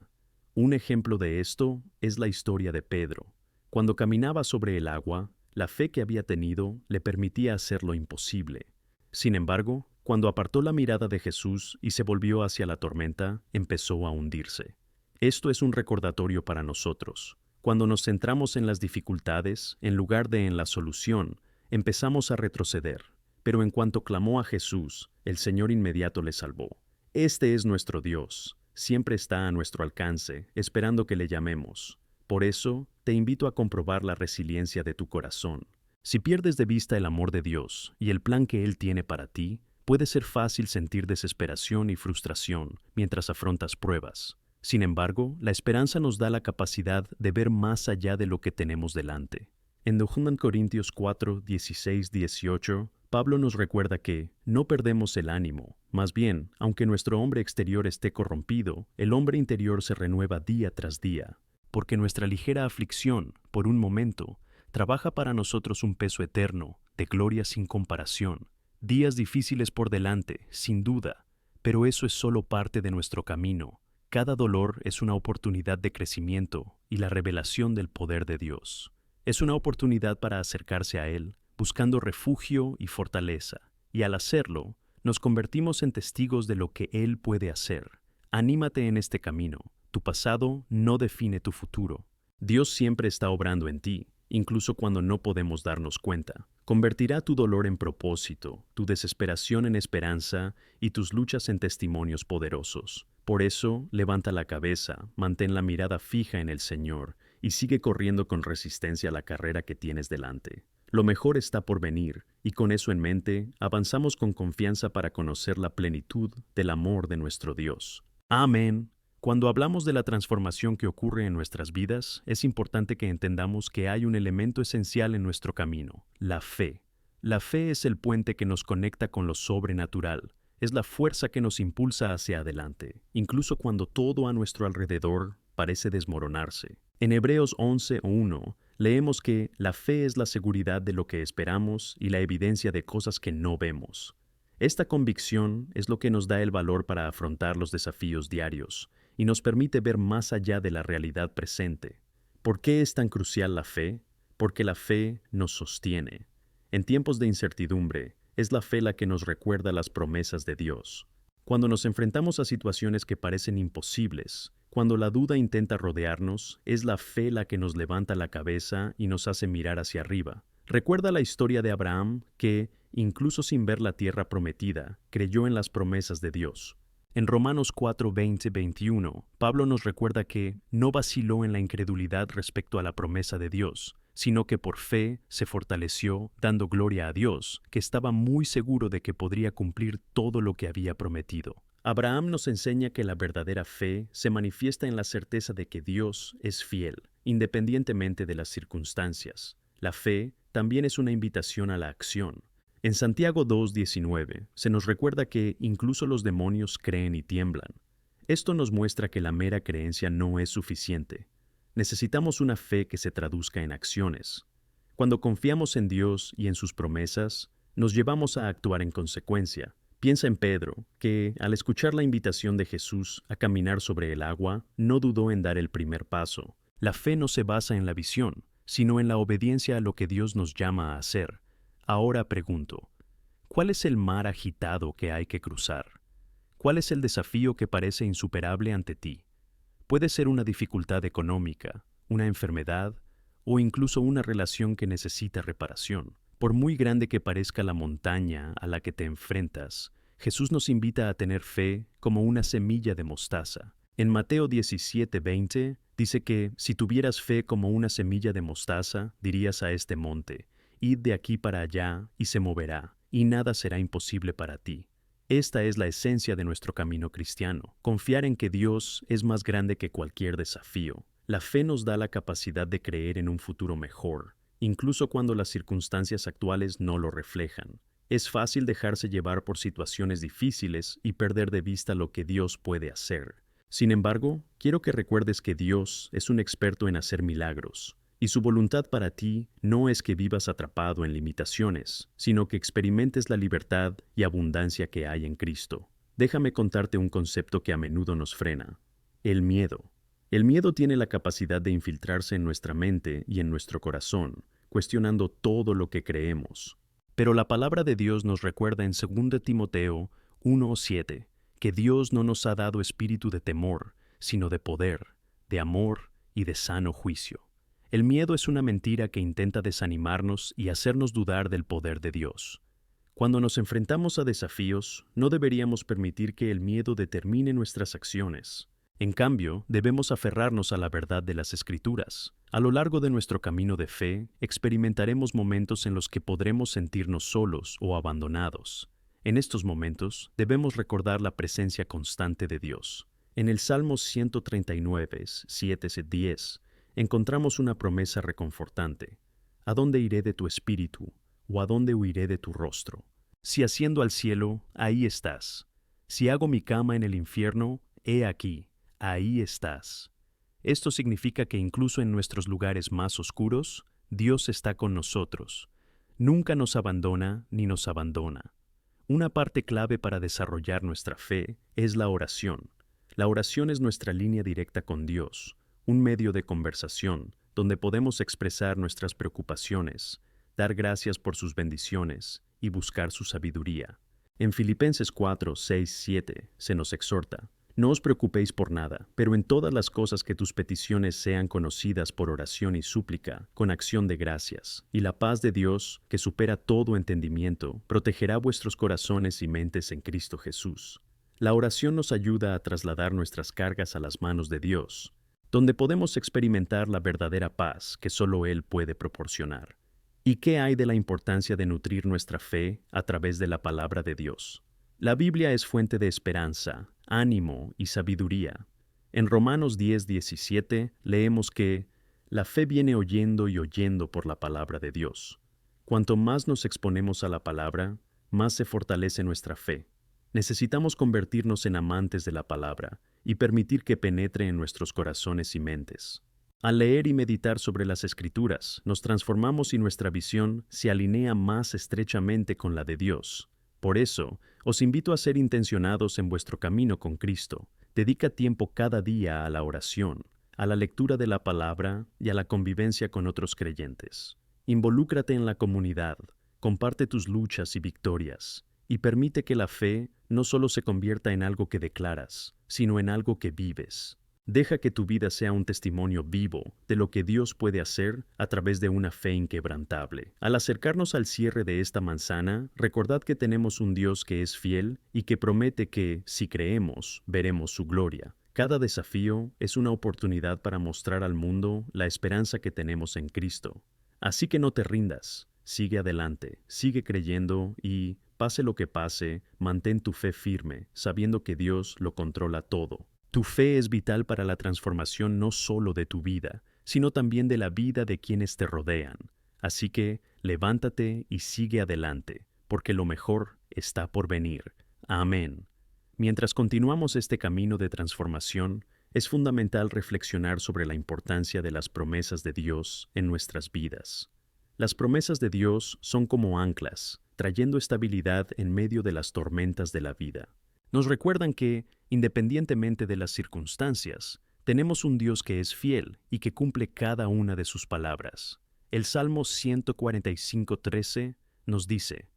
Un ejemplo de esto es la historia de Pedro. Cuando caminaba sobre el agua, la fe que había tenido le permitía hacer lo imposible. Sin embargo, cuando apartó la mirada de Jesús y se volvió hacia la tormenta, empezó a hundirse. Esto es un recordatorio para nosotros. Cuando nos centramos en las dificultades, en lugar de en la solución, empezamos a retroceder. Pero en cuanto clamó a Jesús, el Señor inmediato le salvó. Este es nuestro Dios. Siempre está a nuestro alcance, esperando que le llamemos. Por eso, te invito a comprobar la resiliencia de tu corazón. Si pierdes de vista el amor de Dios y el plan que Él tiene para ti, puede ser fácil sentir desesperación y frustración mientras afrontas pruebas. Sin embargo, la esperanza nos da la capacidad de ver más allá de lo que tenemos delante. En 2 Corintios 4, 16, 18, Pablo nos recuerda que no perdemos el ánimo. Más bien, aunque nuestro hombre exterior esté corrompido, el hombre interior se renueva día tras día. Porque nuestra ligera aflicción, por un momento, trabaja para nosotros un peso eterno, de gloria sin comparación. Días difíciles por delante, sin duda, pero eso es solo parte de nuestro camino. Cada dolor es una oportunidad de crecimiento y la revelación del poder de Dios. Es una oportunidad para acercarse a Él, buscando refugio y fortaleza, y al hacerlo, nos convertimos en testigos de lo que Él puede hacer. Anímate en este camino. Tu pasado no define tu futuro. Dios siempre está obrando en ti, incluso cuando no podemos darnos cuenta. Convertirá tu dolor en propósito, tu desesperación en esperanza y tus luchas en testimonios poderosos. Por eso, levanta la cabeza, mantén la mirada fija en el Señor y sigue corriendo con resistencia la carrera que tienes delante. Lo mejor está por venir, y con eso en mente, avanzamos con confianza para conocer la plenitud del amor de nuestro Dios. Amén. Cuando hablamos de la transformación que ocurre en nuestras vidas, es importante que entendamos que hay un elemento esencial en nuestro camino, la fe. La fe es el puente que nos conecta con lo sobrenatural, es la fuerza que nos impulsa hacia adelante, incluso cuando todo a nuestro alrededor parece desmoronarse. En Hebreos 11:1 leemos que la fe es la seguridad de lo que esperamos y la evidencia de cosas que no vemos. Esta convicción es lo que nos da el valor para afrontar los desafíos diarios y nos permite ver más allá de la realidad presente. ¿Por qué es tan crucial la fe? Porque la fe nos sostiene. En tiempos de incertidumbre, es la fe la que nos recuerda las promesas de Dios. Cuando nos enfrentamos a situaciones que parecen imposibles, cuando la duda intenta rodearnos, es la fe la que nos levanta la cabeza y nos hace mirar hacia arriba. Recuerda la historia de Abraham que, incluso sin ver la tierra prometida, creyó en las promesas de Dios. En Romanos 4:20-21, Pablo nos recuerda que no vaciló en la incredulidad respecto a la promesa de Dios, sino que por fe se fortaleció, dando gloria a Dios, que estaba muy seguro de que podría cumplir todo lo que había prometido. Abraham nos enseña que la verdadera fe se manifiesta en la certeza de que Dios es fiel, independientemente de las circunstancias. La fe también es una invitación a la acción. En Santiago 2:19 se nos recuerda que incluso los demonios creen y tiemblan. Esto nos muestra que la mera creencia no es suficiente. Necesitamos una fe que se traduzca en acciones. Cuando confiamos en Dios y en sus promesas, nos llevamos a actuar en consecuencia. Piensa en Pedro, que al escuchar la invitación de Jesús a caminar sobre el agua, no dudó en dar el primer paso. La fe no se basa en la visión, sino en la obediencia a lo que Dios nos llama a hacer. Ahora pregunto, ¿cuál es el mar agitado que hay que cruzar? ¿Cuál es el desafío que parece insuperable ante ti? Puede ser una dificultad económica, una enfermedad o incluso una relación que necesita reparación. Por muy grande que parezca la montaña a la que te enfrentas, Jesús nos invita a tener fe como una semilla de mostaza. En Mateo 17:20 dice que si tuvieras fe como una semilla de mostaza, dirías a este monte, id de aquí para allá y se moverá, y nada será imposible para ti. Esta es la esencia de nuestro camino cristiano, confiar en que Dios es más grande que cualquier desafío. La fe nos da la capacidad de creer en un futuro mejor, incluso cuando las circunstancias actuales no lo reflejan. Es fácil dejarse llevar por situaciones difíciles y perder de vista lo que Dios puede hacer. Sin embargo, quiero que recuerdes que Dios es un experto en hacer milagros, y su voluntad para ti no es que vivas atrapado en limitaciones, sino que experimentes la libertad y abundancia que hay en Cristo. Déjame contarte un concepto que a menudo nos frena: el miedo. El miedo tiene la capacidad de infiltrarse en nuestra mente y en nuestro corazón, cuestionando todo lo que creemos. Pero la palabra de Dios nos recuerda en 2 Timoteo 1:7 que Dios no nos ha dado espíritu de temor, sino de poder, de amor y de sano juicio. El miedo es una mentira que intenta desanimarnos y hacernos dudar del poder de Dios. Cuando nos enfrentamos a desafíos, no deberíamos permitir que el miedo determine nuestras acciones. En cambio, debemos aferrarnos a la verdad de las Escrituras. A lo largo de nuestro camino de fe, experimentaremos momentos en los que podremos sentirnos solos o abandonados. En estos momentos, debemos recordar la presencia constante de Dios. En el Salmo 139, 7-10, encontramos una promesa reconfortante. ¿A dónde iré de tu espíritu? ¿O a dónde huiré de tu rostro? Si asciendo al cielo, ahí estás. Si hago mi cama en el infierno, he aquí, ahí estás. Esto significa que incluso en nuestros lugares más oscuros, Dios está con nosotros. Nunca nos abandona ni nos abandona. Una parte clave para desarrollar nuestra fe es la oración. La oración es nuestra línea directa con Dios, un medio de conversación donde podemos expresar nuestras preocupaciones, dar gracias por sus bendiciones y buscar su sabiduría. En Filipenses 4:6-7 se nos exhorta: no os preocupéis por nada, pero en todas las cosas que tus peticiones sean conocidas por oración y súplica, con acción de gracias, y la paz de Dios, que supera todo entendimiento, protegerá vuestros corazones y mentes en Cristo Jesús. La oración nos ayuda a trasladar nuestras cargas a las manos de Dios, donde podemos experimentar la verdadera paz que solo Él puede proporcionar. ¿Y qué hay de la importancia de nutrir nuestra fe a través de la palabra de Dios? La Biblia es fuente de esperanza, ánimo y sabiduría. En Romanos 10:17 leemos que la fe viene oyendo y oyendo por la palabra de Dios. Cuanto más nos exponemos a la palabra, más se fortalece nuestra fe. Necesitamos convertirnos en amantes de la palabra y permitir que penetre en nuestros corazones y mentes. Al leer y meditar sobre las Escrituras, nos transformamos y nuestra visión se alinea más estrechamente con la de Dios. Por eso, os invito a ser intencionados en vuestro camino con Cristo. Dedica tiempo cada día a la oración, a la lectura de la palabra y a la convivencia con otros creyentes. Involúcrate en la comunidad, comparte tus luchas y victorias, y permite que la fe no solo se convierta en algo que declaras, sino en algo que vives. Deja que tu vida sea un testimonio vivo de lo que Dios puede hacer a través de una fe inquebrantable. Al acercarnos al cierre de esta manzana, recordad que tenemos un Dios que es fiel y que promete que, si creemos, veremos su gloria. Cada desafío es una oportunidad para mostrar al mundo la esperanza que tenemos en Cristo. Así que no te rindas, sigue adelante, sigue creyendo y, pase lo que pase, mantén tu fe firme, sabiendo que Dios lo controla todo. Tu fe es vital para la transformación no solo de tu vida, sino también de la vida de quienes te rodean. Así que, levántate y sigue adelante, porque lo mejor está por venir. Amén. Mientras continuamos este camino de transformación, es fundamental reflexionar sobre la importancia de las promesas de Dios en nuestras vidas. Las promesas de Dios son como anclas, trayendo estabilidad en medio de las tormentas de la vida. Nos recuerdan que, independientemente de las circunstancias, tenemos un Dios que es fiel y que cumple cada una de sus palabras. El Salmo 145:13 nos dice: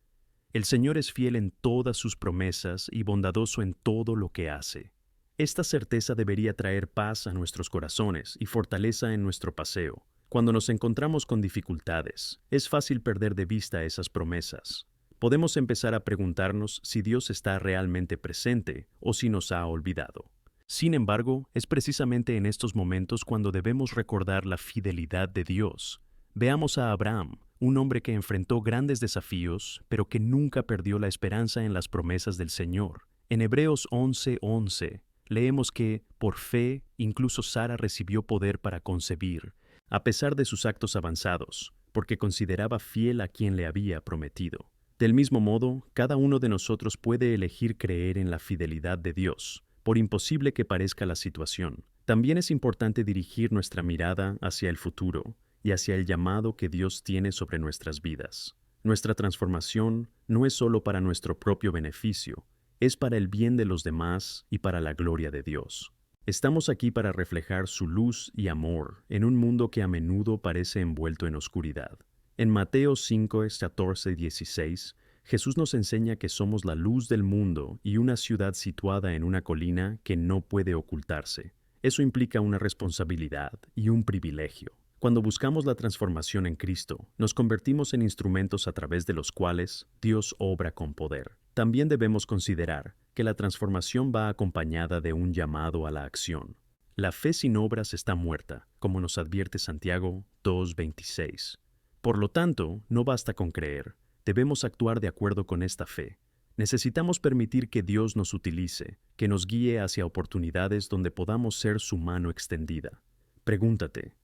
El Señor es fiel en todas sus promesas y bondadoso en todo lo que hace. Esta certeza debería traer paz a nuestros corazones y fortaleza en nuestro paseo. Cuando nos encontramos con dificultades, es fácil perder de vista esas promesas. Podemos empezar a preguntarnos si Dios está realmente presente o si nos ha olvidado. Sin embargo, es precisamente en estos momentos cuando debemos recordar la fidelidad de Dios. Veamos a Abraham, un hombre que enfrentó grandes desafíos, pero que nunca perdió la esperanza en las promesas del Señor. En Hebreos 11:11, leemos que, por fe, incluso Sara recibió poder para concebir, a pesar de sus actos avanzados, porque consideraba fiel a quien le había prometido. Del mismo modo, cada uno de nosotros puede elegir creer en la fidelidad de Dios, por imposible que parezca la situación. También es importante dirigir nuestra mirada hacia el futuro y hacia el llamado que Dios tiene sobre nuestras vidas. Nuestra transformación no es solo para nuestro propio beneficio, es para el bien de los demás y para la gloria de Dios. Estamos aquí para reflejar su luz y amor en un mundo que a menudo parece envuelto en oscuridad. En Mateo 5:14 y 16, Jesús nos enseña que somos la luz del mundo y una ciudad situada en una colina que no puede ocultarse. Eso implica una responsabilidad y un privilegio. Cuando buscamos la transformación en Cristo, nos convertimos en instrumentos a través de los cuales Dios obra con poder. También debemos considerar que la transformación va acompañada de un llamado a la acción. La fe sin obras está muerta, como nos advierte Santiago 2:26. Por lo tanto, no basta con creer, debemos actuar de acuerdo con esta fe. Necesitamos permitir que Dios nos utilice, que nos guíe hacia oportunidades donde podamos ser su mano extendida. Pregúntate,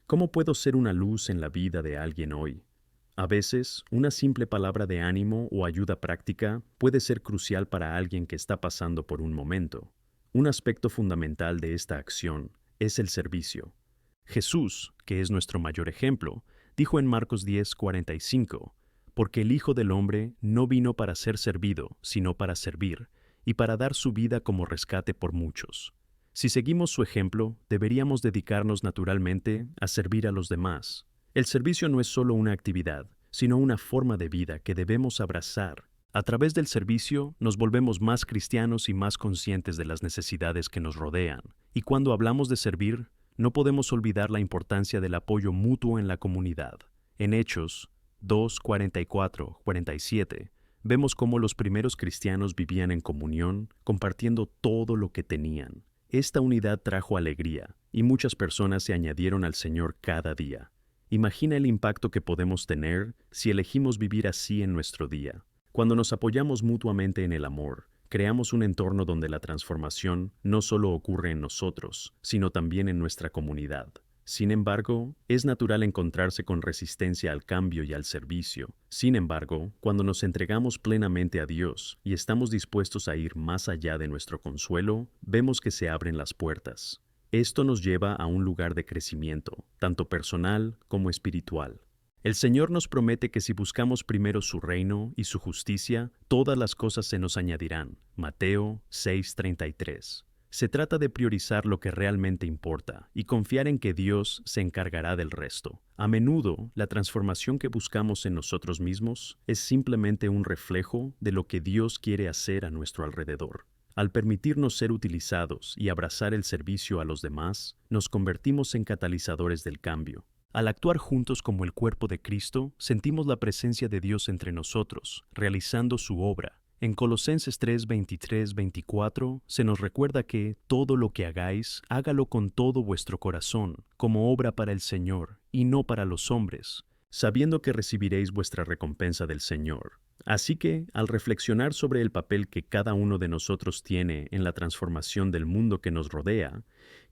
¿cómo puedo ser una luz en la vida de alguien hoy? A veces, una simple palabra de ánimo o ayuda práctica puede ser crucial para alguien que está pasando por un momento. Un aspecto fundamental de esta acción es el servicio. Jesús, que es nuestro mayor ejemplo, dijo en Marcos 10:45, porque el Hijo del Hombre no vino para ser servido, sino para servir, y para dar su vida como rescate por muchos. Si seguimos su ejemplo, deberíamos dedicarnos naturalmente a servir a los demás. El servicio no es solo una actividad, sino una forma de vida que debemos abrazar. A través del servicio, nos volvemos más cristianos y más conscientes de las necesidades que nos rodean. Y cuando hablamos de servir, no podemos olvidar la importancia del apoyo mutuo en la comunidad. En Hechos 2:44-47, vemos cómo los primeros cristianos vivían en comunión, compartiendo todo lo que tenían. Esta unidad trajo alegría, y muchas personas se añadieron al Señor cada día. Imagina el impacto que podemos tener si elegimos vivir así en nuestro día. Cuando nos apoyamos mutuamente en el amor, creamos un entorno donde la transformación no solo ocurre en nosotros, sino también en nuestra comunidad. Sin embargo, es natural encontrarse con resistencia al cambio y al servicio. Sin embargo, cuando nos entregamos plenamente a Dios y estamos dispuestos a ir más allá de nuestro consuelo, vemos que se abren las puertas. Esto nos lleva a un lugar de crecimiento, tanto personal como espiritual. El Señor nos promete que si buscamos primero su reino y su justicia, todas las cosas se nos añadirán. Mateo 6:33. Se trata de priorizar lo que realmente importa y confiar en que Dios se encargará del resto. A menudo, la transformación que buscamos en nosotros mismos es simplemente un reflejo de lo que Dios quiere hacer a nuestro alrededor. Al permitirnos ser utilizados y abrazar el servicio a los demás, nos convertimos en catalizadores del cambio. Al actuar juntos como el cuerpo de Cristo, sentimos la presencia de Dios entre nosotros, realizando su obra. En Colosenses 3:23-24 se nos recuerda que todo lo que hagáis, hágalo con todo vuestro corazón, como obra para el Señor, y no para los hombres, sabiendo que recibiréis vuestra recompensa del Señor. Así que, al reflexionar sobre el papel que cada uno de nosotros tiene en la transformación del mundo que nos rodea,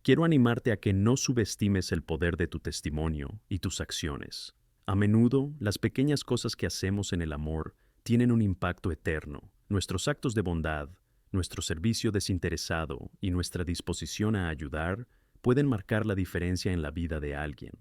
quiero animarte a que no subestimes el poder de tu testimonio y tus acciones. A menudo, las pequeñas cosas que hacemos en el amor tienen un impacto eterno. Nuestros actos de bondad, nuestro servicio desinteresado y nuestra disposición a ayudar pueden marcar la diferencia en la vida de alguien.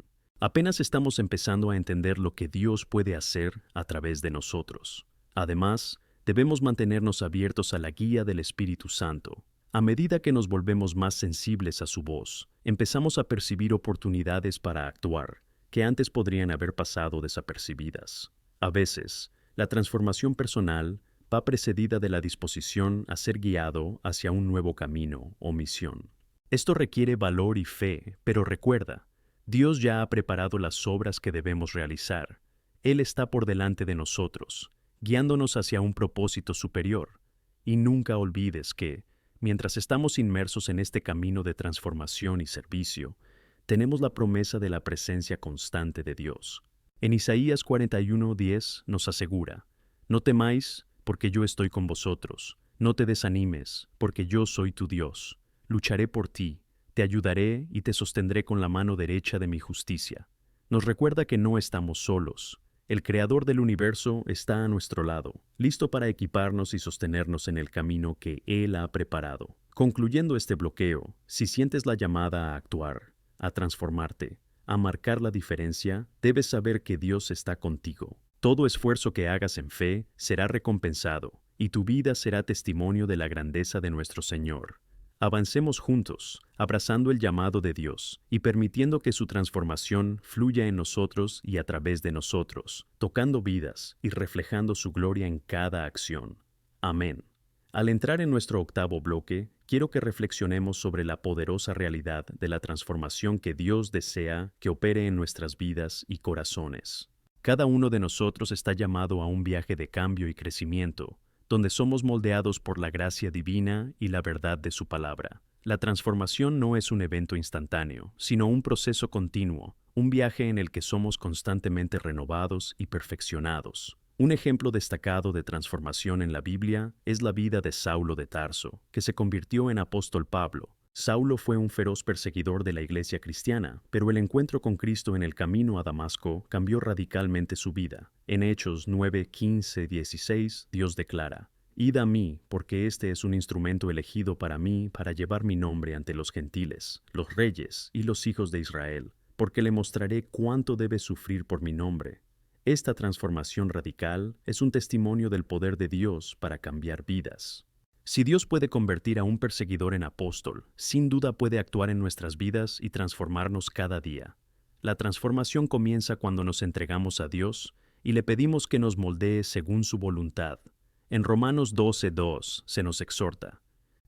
Apenas estamos empezando a entender lo que Dios puede hacer a través de nosotros. Además, debemos mantenernos abiertos a la guía del Espíritu Santo. A medida que nos volvemos más sensibles a su voz, empezamos a percibir oportunidades para actuar que antes podrían haber pasado desapercibidas. A veces, la transformación personal va precedida de la disposición a ser guiado hacia un nuevo camino o misión. Esto requiere valor y fe, pero recuerda, Dios ya ha preparado las obras que debemos realizar. Él está por delante de nosotros, guiándonos hacia un propósito superior. Y nunca olvides que, mientras estamos inmersos en este camino de transformación y servicio, tenemos la promesa de la presencia constante de Dios. En Isaías 41:10 nos asegura: no temáis, porque yo estoy con vosotros. No te desanimes, porque yo soy tu Dios. Lucharé por ti, te ayudaré y te sostendré con la mano derecha de mi justicia. Nos recuerda que no estamos solos. El Creador del universo está a nuestro lado, listo para equiparnos y sostenernos en el camino que Él ha preparado. Concluyendo este bloqueo, si sientes la llamada a actuar, a transformarte, a marcar la diferencia, debes saber que Dios está contigo. Todo esfuerzo que hagas en fe será recompensado, y tu vida será testimonio de la grandeza de nuestro Señor. Avancemos juntos, abrazando el llamado de Dios y permitiendo que su transformación fluya en nosotros y a través de nosotros, tocando vidas y reflejando su gloria en cada acción. Amén. Al entrar en nuestro octavo bloque, quiero que reflexionemos sobre la poderosa realidad de la transformación que Dios desea que opere en nuestras vidas y corazones. Cada uno de nosotros está llamado a un viaje de cambio y crecimiento, donde somos moldeados por la gracia divina y la verdad de su palabra. La transformación no es un evento instantáneo, sino un proceso continuo, un viaje en el que somos constantemente renovados y perfeccionados. Un ejemplo destacado de transformación en la Biblia es la vida de Saulo de Tarso, que se convirtió en apóstol Pablo. Saulo fue un feroz perseguidor de la iglesia cristiana, pero el encuentro con Cristo en el camino a Damasco cambió radicalmente su vida. En Hechos 9:15-16, Dios declara: «Id a mí, porque este es un instrumento elegido para mí para llevar mi nombre ante los gentiles, los reyes y los hijos de Israel, porque le mostraré cuánto debe sufrir por mi nombre». Esta transformación radical es un testimonio del poder de Dios para cambiar vidas. Si Dios puede convertir a un perseguidor en apóstol, sin duda puede actuar en nuestras vidas y transformarnos cada día. La transformación comienza cuando nos entregamos a Dios y le pedimos que nos moldee según su voluntad. En Romanos 12:2 se nos exhorta: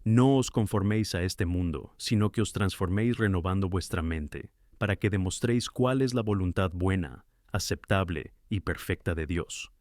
«No os conforméis a este mundo, sino que os transforméis renovando vuestra mente, para que demostréis cuál es la voluntad buena, aceptable y perfecta de Dios».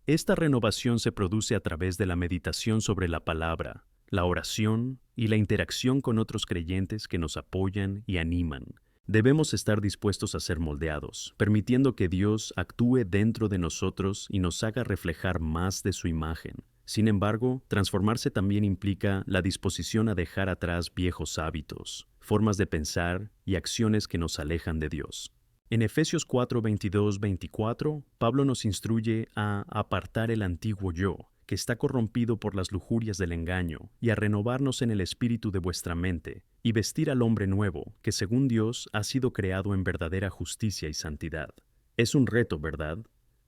Esta renovación se produce a través de la meditación sobre la palabra, la oración y la interacción con otros creyentes que nos apoyan y animan. Debemos estar dispuestos a ser moldeados, permitiendo que Dios actúe dentro de nosotros y nos haga reflejar más de su imagen. Sin embargo, transformarse también implica la disposición a dejar atrás viejos hábitos, formas de pensar y acciones que nos alejan de Dios. En Efesios 4, 22, 24, Pablo nos instruye a apartar el antiguo yo, que está corrompido por las lujurias del engaño, y a renovarnos en el espíritu de vuestra mente, y vestir al hombre nuevo, que según Dios ha sido creado en verdadera justicia y santidad. Es un reto, ¿verdad?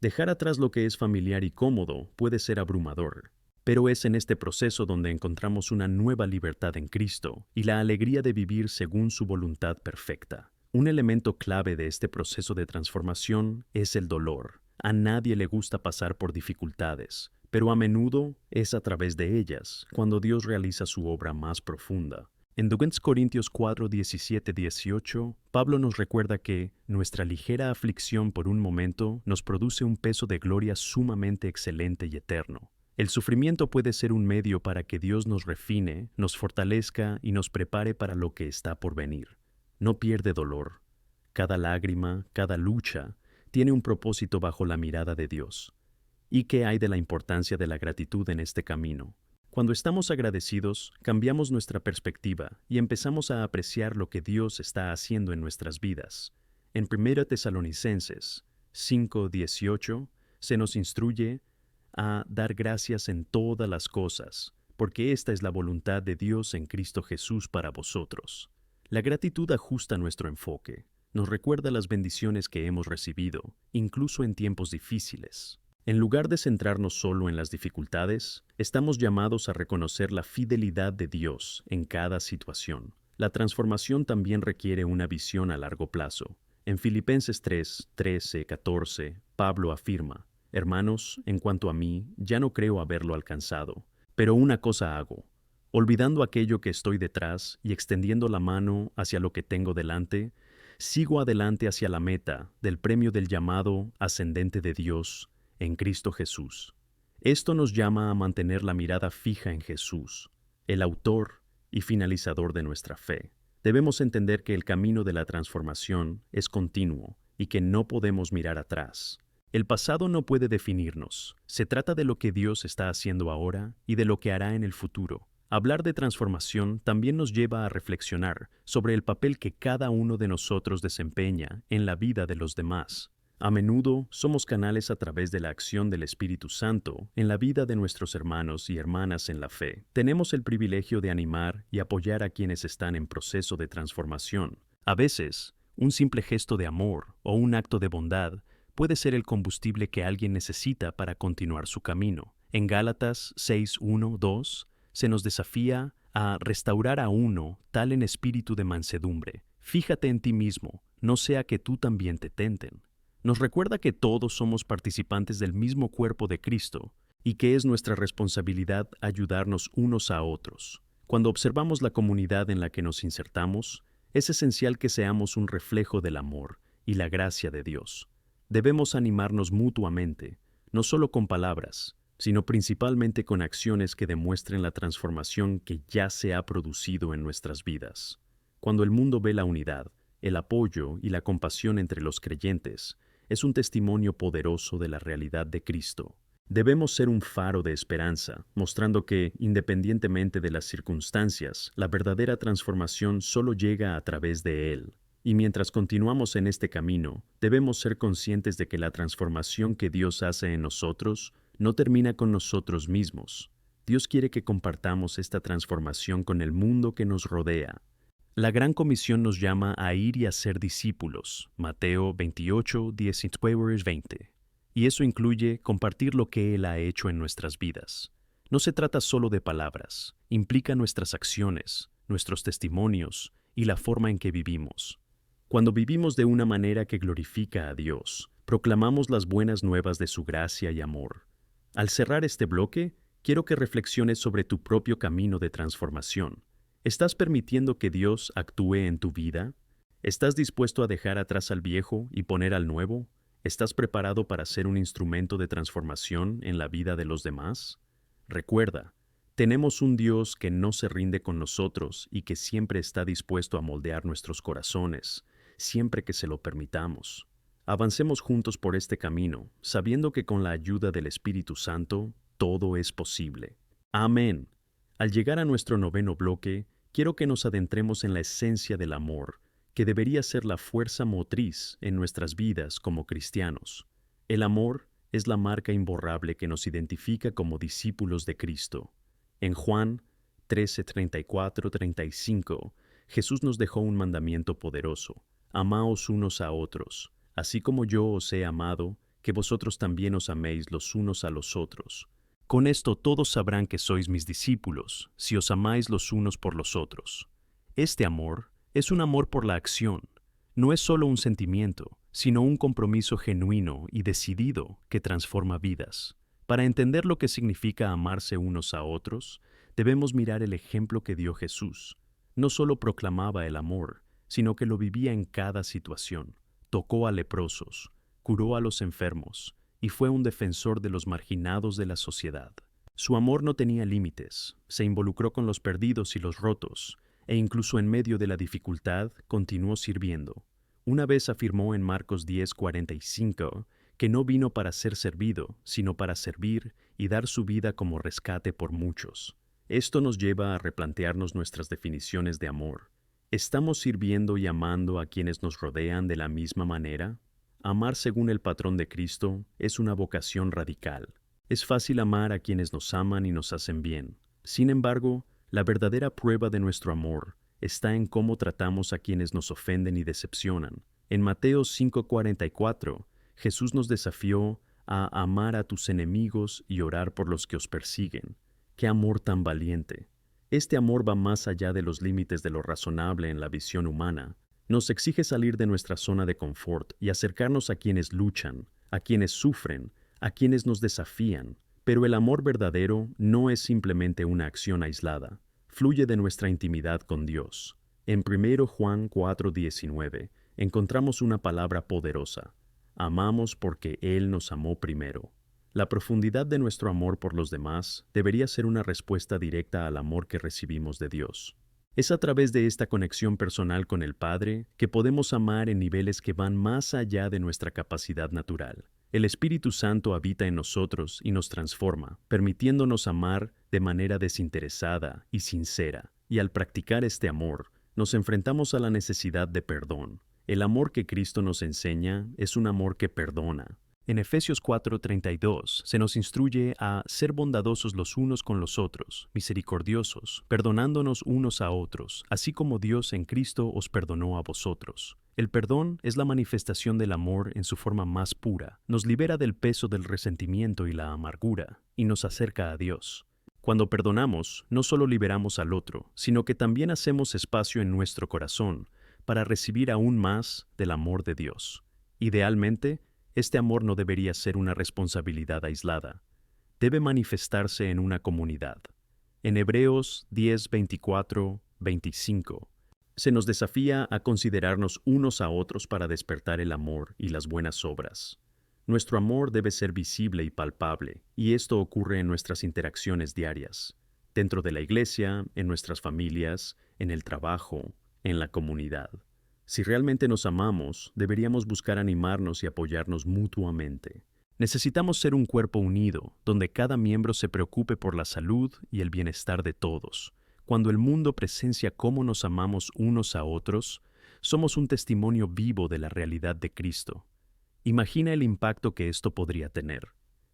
Dejar atrás lo que es familiar y cómodo puede ser abrumador, pero es en este proceso donde encontramos una nueva libertad en Cristo y la alegría de vivir según su voluntad perfecta. Un elemento clave de este proceso de transformación es el dolor. A nadie le gusta pasar por dificultades, pero a menudo es a través de ellas cuando Dios realiza su obra más profunda. En 2 Corintios 4, 17, 18, Pablo nos recuerda que nuestra ligera aflicción por un momento nos produce un peso de gloria sumamente excelente y eterno. El sufrimiento puede ser un medio para que Dios nos refine, nos fortalezca y nos prepare para lo que está por venir. No pierde dolor. Cada lágrima, cada lucha, tiene un propósito bajo la mirada de Dios. ¿Y qué hay de la importancia de la gratitud en este camino? Cuando estamos agradecidos, cambiamos nuestra perspectiva y empezamos a apreciar lo que Dios está haciendo en nuestras vidas. En 1 Tesalonicenses 5:18 se nos instruye a dar gracias en todas las cosas, porque esta es la voluntad de Dios en Cristo Jesús para vosotros. La gratitud ajusta nuestro enfoque, nos recuerda las bendiciones que hemos recibido, incluso en tiempos difíciles. En lugar de centrarnos solo en las dificultades, estamos llamados a reconocer la fidelidad de Dios en cada situación. La transformación también requiere una visión a largo plazo. En Filipenses 3, 13, 14, Pablo afirma: Hermanos, en cuanto a mí, ya no creo haberlo alcanzado, pero una cosa hago, olvidando aquello que estoy detrás y extendiendo la mano hacia lo que tengo delante, sigo adelante hacia la meta del premio del llamado ascendente de Dios en Cristo Jesús. Esto nos llama a mantener la mirada fija en Jesús, el autor y finalizador de nuestra fe. Debemos entender que el camino de la transformación es continuo y que no podemos mirar atrás. El pasado no puede definirnos. Se trata de lo que Dios está haciendo ahora y de lo que hará en el futuro. Hablar de transformación también nos lleva a reflexionar sobre el papel que cada uno de nosotros desempeña en la vida de los demás. A menudo somos canales a través de la acción del Espíritu Santo en la vida de nuestros hermanos y hermanas en la fe. Tenemos el privilegio de animar y apoyar a quienes están en proceso de transformación. A veces, un simple gesto de amor o un acto de bondad puede ser el combustible que alguien necesita para continuar su camino. En Gálatas 6:1-2 se nos desafía a restaurar a uno tal en espíritu de mansedumbre. Fíjate en ti mismo, no sea que tú también te tenten. Nos recuerda que todos somos participantes del mismo cuerpo de Cristo y que es nuestra responsabilidad ayudarnos unos a otros. Cuando observamos la comunidad en la que nos insertamos, es esencial que seamos un reflejo del amor y la gracia de Dios. Debemos animarnos mutuamente, no solo con palabras, sino principalmente con acciones que demuestren la transformación que ya se ha producido en nuestras vidas. Cuando el mundo ve la unidad, el apoyo y la compasión entre los creyentes, es un testimonio poderoso de la realidad de Cristo. Debemos ser un faro de esperanza, mostrando que, independientemente de las circunstancias, la verdadera transformación solo llega a través de Él. Y mientras continuamos en este camino, debemos ser conscientes de que la transformación que Dios hace en nosotros no termina con nosotros mismos. Dios quiere que compartamos esta transformación con el mundo que nos rodea. La Gran Comisión nos llama a ir y a ser discípulos, Mateo 28, 19-20. Y eso incluye compartir lo que Él ha hecho en nuestras vidas. No se trata solo de palabras, implica nuestras acciones, nuestros testimonios y la forma en que vivimos. Cuando vivimos de una manera que glorifica a Dios, proclamamos las buenas nuevas de su gracia y amor. Al cerrar este bloque, quiero que reflexiones sobre tu propio camino de transformación. ¿Estás permitiendo que Dios actúe en tu vida? ¿Estás dispuesto a dejar atrás al viejo y poner al nuevo? ¿Estás preparado para ser un instrumento de transformación en la vida de los demás? Recuerda, tenemos un Dios que no se rinde con nosotros y que siempre está dispuesto a moldear nuestros corazones, siempre que se lo permitamos. Avancemos juntos por este camino, sabiendo que con la ayuda del Espíritu Santo, todo es posible. Amén. Al llegar a nuestro noveno bloque, quiero que nos adentremos en la esencia del amor, que debería ser la fuerza motriz en nuestras vidas como cristianos. El amor es la marca imborrable que nos identifica como discípulos de Cristo. En Juan 13:34-35, Jesús nos dejó un mandamiento poderoso: amaos unos a otros, así como yo os he amado, que vosotros también os améis los unos a los otros. Con esto todos sabrán que sois mis discípulos, si os amáis los unos por los otros. Este amor es un amor por la acción. No es solo un sentimiento, sino un compromiso genuino y decidido que transforma vidas. Para entender lo que significa amarse unos a otros, debemos mirar el ejemplo que dio Jesús. No solo proclamaba el amor, sino que lo vivía en cada situación. Tocó a leprosos, curó a los enfermos, y fue un defensor de los marginados de la sociedad. Su amor no tenía límites, se involucró con los perdidos y los rotos, e incluso en medio de la dificultad continuó sirviendo. Una vez afirmó en Marcos 10:45 que no vino para ser servido, sino para servir y dar su vida como rescate por muchos. Esto nos lleva a replantearnos nuestras definiciones de amor. ¿Estamos sirviendo y amando a quienes nos rodean de la misma manera? Amar según el patrón de Cristo es una vocación radical. Es fácil amar a quienes nos aman y nos hacen bien. Sin embargo, la verdadera prueba de nuestro amor está en cómo tratamos a quienes nos ofenden y decepcionan. En Mateo 5:44, Jesús nos desafió a amar a tus enemigos y orar por los que os persiguen. ¡Qué amor tan valiente! Este amor va más allá de los límites de lo razonable en la visión humana. Nos exige salir de nuestra zona de confort y acercarnos a quienes luchan, a quienes sufren, a quienes nos desafían. Pero el amor verdadero no es simplemente una acción aislada. Fluye de nuestra intimidad con Dios. En 1 Juan 4:19 encontramos una palabra poderosa: amamos porque Él nos amó primero. La profundidad de nuestro amor por los demás debería ser una respuesta directa al amor que recibimos de Dios. Es a través de esta conexión personal con el Padre que podemos amar en niveles que van más allá de nuestra capacidad natural. El Espíritu Santo habita en nosotros y nos transforma, permitiéndonos amar de manera desinteresada y sincera. Y al practicar este amor, nos enfrentamos a la necesidad de perdón. El amor que Cristo nos enseña es un amor que perdona. En Efesios 4:32 se nos instruye a ser bondadosos los unos con los otros, misericordiosos, perdonándonos unos a otros, así como Dios en Cristo os perdonó a vosotros. El perdón es la manifestación del amor en su forma más pura, nos libera del peso del resentimiento y la amargura, y nos acerca a Dios. Cuando perdonamos, no solo liberamos al otro, sino que también hacemos espacio en nuestro corazón para recibir aún más del amor de Dios. Idealmente, este amor no debería ser una responsabilidad aislada. Debe manifestarse en una comunidad. En Hebreos 10:24-25, se nos desafía a considerarnos unos a otros para despertar el amor y las buenas obras. Nuestro amor debe ser visible y palpable, y esto ocurre en nuestras interacciones diarias, dentro de la iglesia, en nuestras familias, en el trabajo, en la comunidad. Si realmente nos amamos, deberíamos buscar animarnos y apoyarnos mutuamente. Necesitamos ser un cuerpo unido, donde cada miembro se preocupe por la salud y el bienestar de todos. Cuando el mundo presencia cómo nos amamos unos a otros, somos un testimonio vivo de la realidad de Cristo. Imagina el impacto que esto podría tener.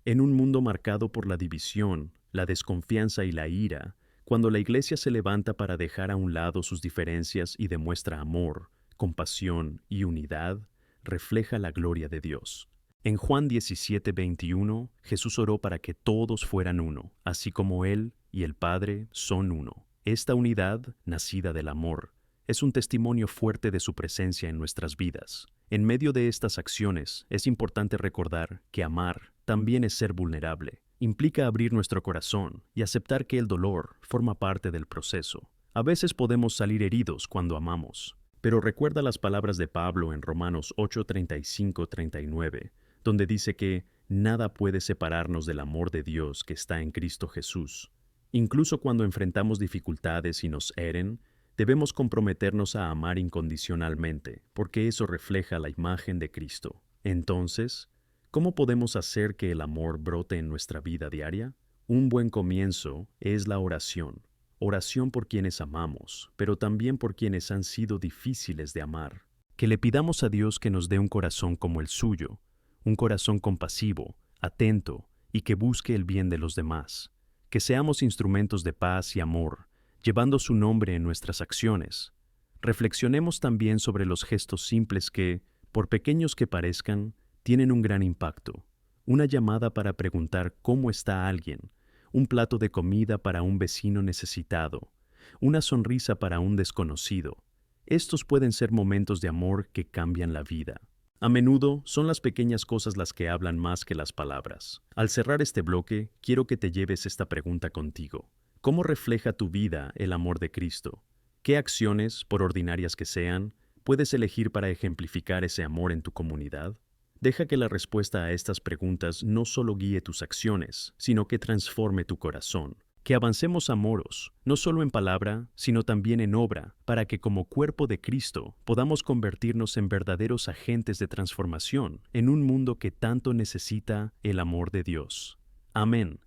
En un mundo marcado por la división, la desconfianza y la ira, cuando la Iglesia se levanta para dejar a un lado sus diferencias y demuestra amor, compasión y unidad, refleja la gloria de Dios. En Juan 17:21, Jesús oró para que todos fueran uno, así como Él y el Padre son uno. Esta unidad, nacida del amor, es un testimonio fuerte de su presencia en nuestras vidas. En medio de estas acciones, es importante recordar que amar también es ser vulnerable. Implica abrir nuestro corazón y aceptar que el dolor forma parte del proceso. A veces podemos salir heridos cuando amamos, pero recuerda las palabras de Pablo en Romanos 8:35-39, donde dice que nada puede separarnos del amor de Dios que está en Cristo Jesús. Incluso cuando enfrentamos dificultades y nos hieren, debemos comprometernos a amar incondicionalmente, porque eso refleja la imagen de Cristo. Entonces, ¿cómo podemos hacer que el amor brote en nuestra vida diaria? Un buen comienzo es la oración. oración por quienes amamos, pero también por quienes han sido difíciles de amar. Que le pidamos a Dios que nos dé un corazón como el suyo, un corazón compasivo, atento y que busque el bien de los demás. Que seamos instrumentos de paz y amor, llevando su nombre en nuestras acciones. Reflexionemos también sobre los gestos simples que, por pequeños que parezcan, tienen un gran impacto. Una llamada para preguntar cómo está alguien, un plato de comida para un vecino necesitado, una sonrisa para un desconocido. Estos pueden ser momentos de amor que cambian la vida. A menudo son las pequeñas cosas las que hablan más que las palabras. Al cerrar este bloque, quiero que te lleves esta pregunta contigo. ¿Cómo refleja tu vida el amor de Cristo? ¿Qué acciones, por ordinarias que sean, puedes elegir para ejemplificar ese amor en tu comunidad? Deja que la respuesta a estas preguntas no solo guíe tus acciones, sino que transforme tu corazón. Que avancemos amoros, no solo en palabra, sino también en obra, para que como cuerpo de Cristo podamos convertirnos en verdaderos agentes de transformación en un mundo que tanto necesita el amor de Dios. Amén.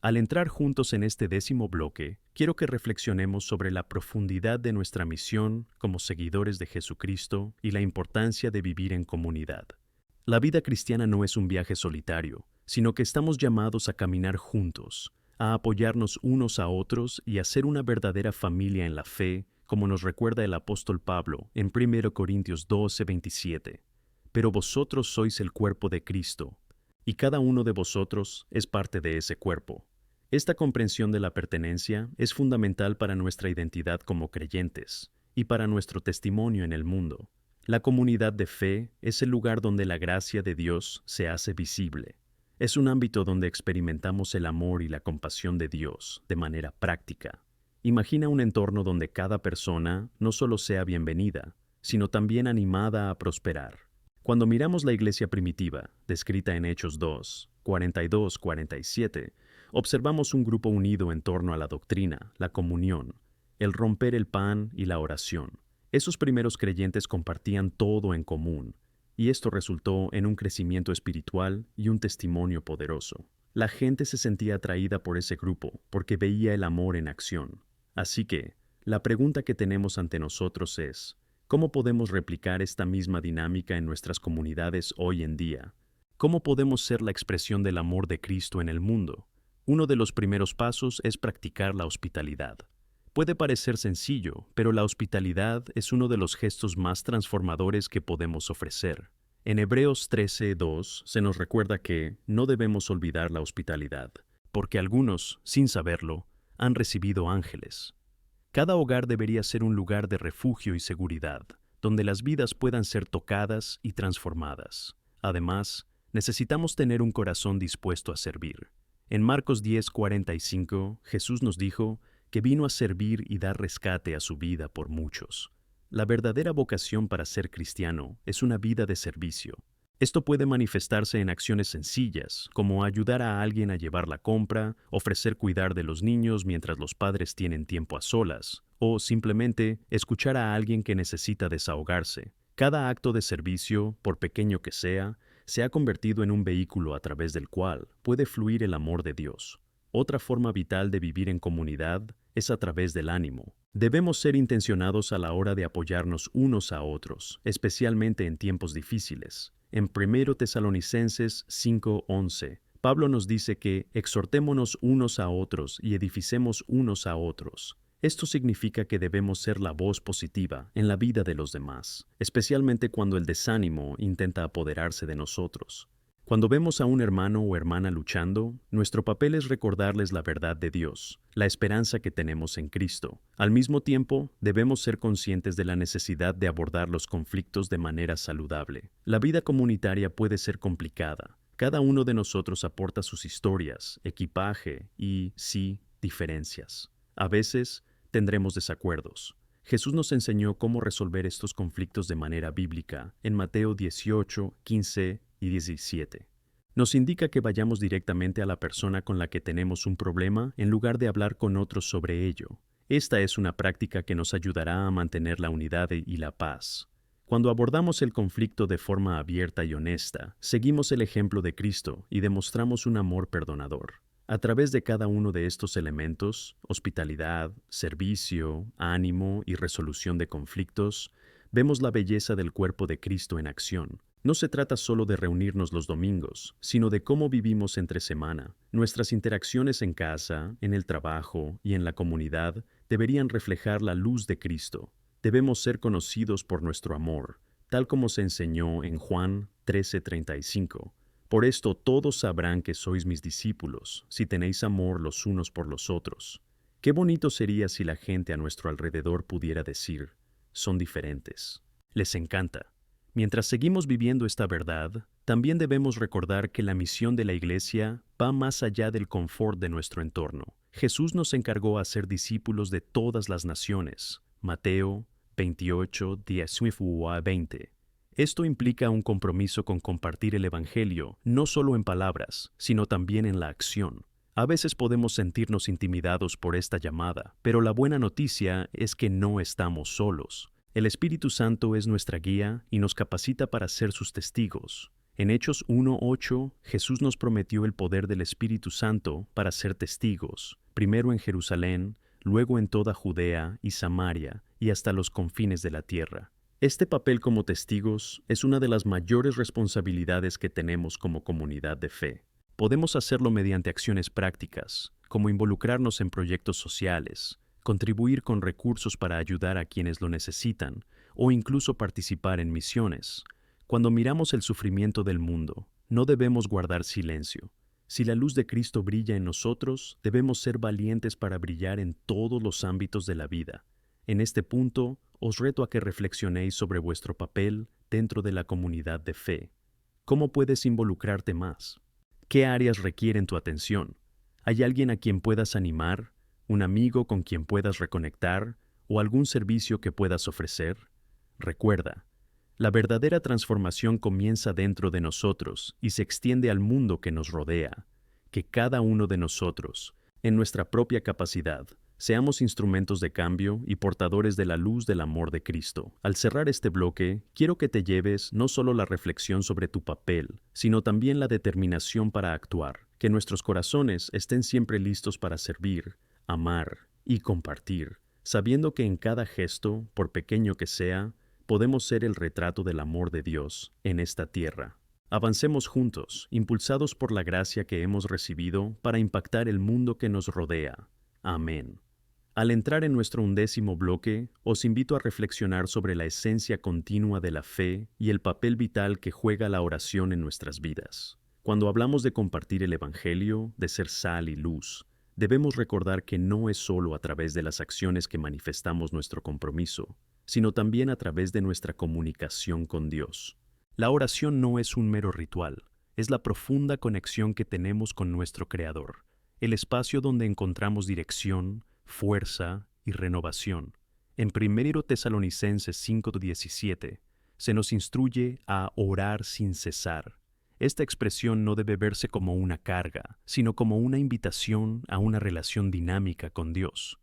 Al entrar juntos en este 10º bloque, quiero que reflexionemos sobre la profundidad de nuestra misión como seguidores de Jesucristo y la importancia de vivir en comunidad. La vida cristiana no es un viaje solitario, sino que estamos llamados a caminar juntos, a apoyarnos unos a otros y a ser una verdadera familia en la fe, como nos recuerda el apóstol Pablo en 1 Corintios 12:27. Pero vosotros sois el cuerpo de Cristo, y cada uno de vosotros es parte de ese cuerpo. Esta comprensión de la pertenencia es fundamental para nuestra identidad como creyentes y para nuestro testimonio en el mundo. La comunidad de fe es el lugar donde la gracia de Dios se hace visible. Es un ámbito donde experimentamos el amor y la compasión de Dios de manera práctica. Imagina un entorno donde cada persona no solo sea bienvenida, sino también animada a prosperar. Cuando miramos la iglesia primitiva, descrita en Hechos 2, 42-47, observamos un grupo unido en torno a la doctrina, la comunión, el romper el pan y la oración. Esos primeros creyentes compartían todo en común, y esto resultó en un crecimiento espiritual y un testimonio poderoso. La gente se sentía atraída por ese grupo porque veía el amor en acción. Así que, la pregunta que tenemos ante nosotros es, ¿cómo podemos replicar esta misma dinámica en nuestras comunidades hoy en día? ¿Cómo podemos ser la expresión del amor de Cristo en el mundo? Uno de los primeros pasos es practicar la hospitalidad. Puede parecer sencillo, pero la hospitalidad es uno de los gestos más transformadores que podemos ofrecer. En Hebreos 13:2 se nos recuerda que no debemos olvidar la hospitalidad, porque algunos, sin saberlo, han recibido ángeles. Cada hogar debería ser un lugar de refugio y seguridad, donde las vidas puedan ser tocadas y transformadas. Además, necesitamos tener un corazón dispuesto a servir. En Marcos 10:45, Jesús nos dijo que vino a servir y dar rescate a su vida por muchos. La verdadera vocación para ser cristiano es una vida de servicio. Esto puede manifestarse en acciones sencillas, como ayudar a alguien a llevar la compra, ofrecer cuidar de los niños mientras los padres tienen tiempo a solas, o simplemente escuchar a alguien que necesita desahogarse. Cada acto de servicio, por pequeño que sea, se ha convertido en un vehículo a través del cual puede fluir el amor de Dios. Otra forma vital de vivir en comunidad es a través del ánimo. Debemos ser intencionados a la hora de apoyarnos unos a otros, especialmente en tiempos difíciles. En 1 Tesalonicenses 5:11, Pablo nos dice que exhortémonos unos a otros y edificemos unos a otros. Esto significa que debemos ser la voz positiva en la vida de los demás, especialmente cuando el desánimo intenta apoderarse de nosotros. Cuando vemos a un hermano o hermana luchando, nuestro papel es recordarles la verdad de Dios, la esperanza que tenemos en Cristo. Al mismo tiempo, debemos ser conscientes de la necesidad de abordar los conflictos de manera saludable. La vida comunitaria puede ser complicada. Cada uno de nosotros aporta sus historias, equipaje y, sí, diferencias. A veces, tendremos desacuerdos. Jesús nos enseñó cómo resolver estos conflictos de manera bíblica en Mateo 18, 15 y 17. Nos indica que vayamos directamente a la persona con la que tenemos un problema en lugar de hablar con otros sobre ello. Esta es una práctica que nos ayudará a mantener la unidad y la paz. Cuando abordamos el conflicto de forma abierta y honesta, seguimos el ejemplo de Cristo y demostramos un amor perdonador. A través de cada uno de estos elementos, hospitalidad, servicio, ánimo y resolución de conflictos, vemos la belleza del cuerpo de Cristo en acción. No se trata solo de reunirnos los domingos, sino de cómo vivimos entre semana. Nuestras interacciones en casa, en el trabajo y en la comunidad deberían reflejar la luz de Cristo. Debemos ser conocidos por nuestro amor, tal como se enseñó en Juan 13:35. Por esto todos sabrán que sois mis discípulos, si tenéis amor los unos por los otros. Qué bonito sería si la gente a nuestro alrededor pudiera decir, son diferentes. Les encanta. Mientras seguimos viviendo esta verdad, también debemos recordar que la misión de la Iglesia va más allá del confort de nuestro entorno. Jesús nos encargó a ser discípulos de todas las naciones. Mateo 28, 19 a 20. Esto implica un compromiso con compartir el Evangelio, no solo en palabras, sino también en la acción. A veces podemos sentirnos intimidados por esta llamada, pero la buena noticia es que no estamos solos. El Espíritu Santo es nuestra guía y nos capacita para ser sus testigos. En Hechos 1:8, Jesús nos prometió el poder del Espíritu Santo para ser testigos, primero en Jerusalén, luego en toda Judea y Samaria y hasta los confines de la tierra. Este papel como testigos es una de las mayores responsabilidades que tenemos como comunidad de fe. Podemos hacerlo mediante acciones prácticas, como involucrarnos en proyectos sociales, contribuir con recursos para ayudar a quienes lo necesitan, o incluso participar en misiones. Cuando miramos el sufrimiento del mundo, no debemos guardar silencio. Si la luz de Cristo brilla en nosotros, debemos ser valientes para brillar en todos los ámbitos de la vida. En este punto, os reto a que reflexionéis sobre vuestro papel dentro de la comunidad de fe. ¿Cómo puedes involucrarte más? ¿Qué áreas requieren tu atención? ¿Hay alguien a quien puedas animar? ¿Un amigo con quien puedas reconectar? ¿O algún servicio que puedas ofrecer? Recuerda, la verdadera transformación comienza dentro de nosotros y se extiende al mundo que nos rodea. Que cada uno de nosotros, en nuestra propia capacidad, seamos instrumentos de cambio y portadores de la luz del amor de Cristo. Al cerrar este bloque, quiero que te lleves no solo la reflexión sobre tu papel, sino también la determinación para actuar. Que nuestros corazones estén siempre listos para servir, amar y compartir, sabiendo que en cada gesto, por pequeño que sea, podemos ser el retrato del amor de Dios en esta tierra. Avancemos juntos, impulsados por la gracia que hemos recibido para impactar el mundo que nos rodea. Amén. Al entrar en nuestro 11º bloque, os invito a reflexionar sobre la esencia continua de la fe y el papel vital que juega la oración en nuestras vidas. Cuando hablamos de compartir el Evangelio, de ser sal y luz, debemos recordar que no es solo a través de las acciones que manifestamos nuestro compromiso, sino también a través de nuestra comunicación con Dios. La oración no es un mero ritual, es la profunda conexión que tenemos con nuestro Creador, el espacio donde encontramos dirección, fuerza y renovación. En 1 Tesalonicenses 5:17 se nos instruye a orar sin cesar. Esta expresión no debe verse como una carga, sino como una invitación a una relación dinámica con Dios.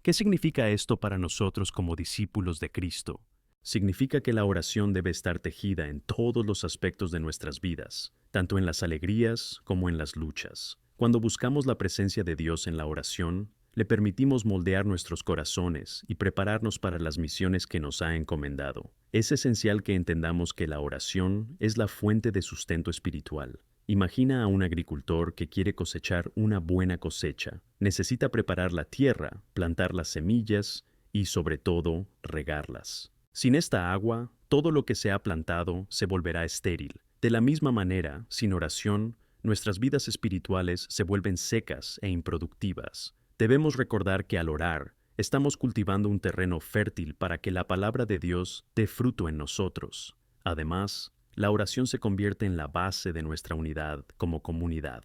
¿Qué significa esto para nosotros como discípulos de Cristo? Significa que la oración debe estar tejida en todos los aspectos de nuestras vidas, tanto en las alegrías como en las luchas. Cuando buscamos la presencia de Dios en la oración, le permitimos moldear nuestros corazones y prepararnos para las misiones que nos ha encomendado. Es esencial que entendamos que la oración es la fuente de sustento espiritual. Imagina a un agricultor que quiere cosechar una buena cosecha. Necesita preparar la tierra, plantar las semillas y, sobre todo, regarlas. Sin esta agua, todo lo que se ha plantado se volverá estéril. De la misma manera, sin oración, nuestras vidas espirituales se vuelven secas e improductivas. Debemos recordar que al orar, estamos cultivando un terreno fértil para que la palabra de Dios dé fruto en nosotros. Además, la oración se convierte en la base de nuestra unidad como comunidad.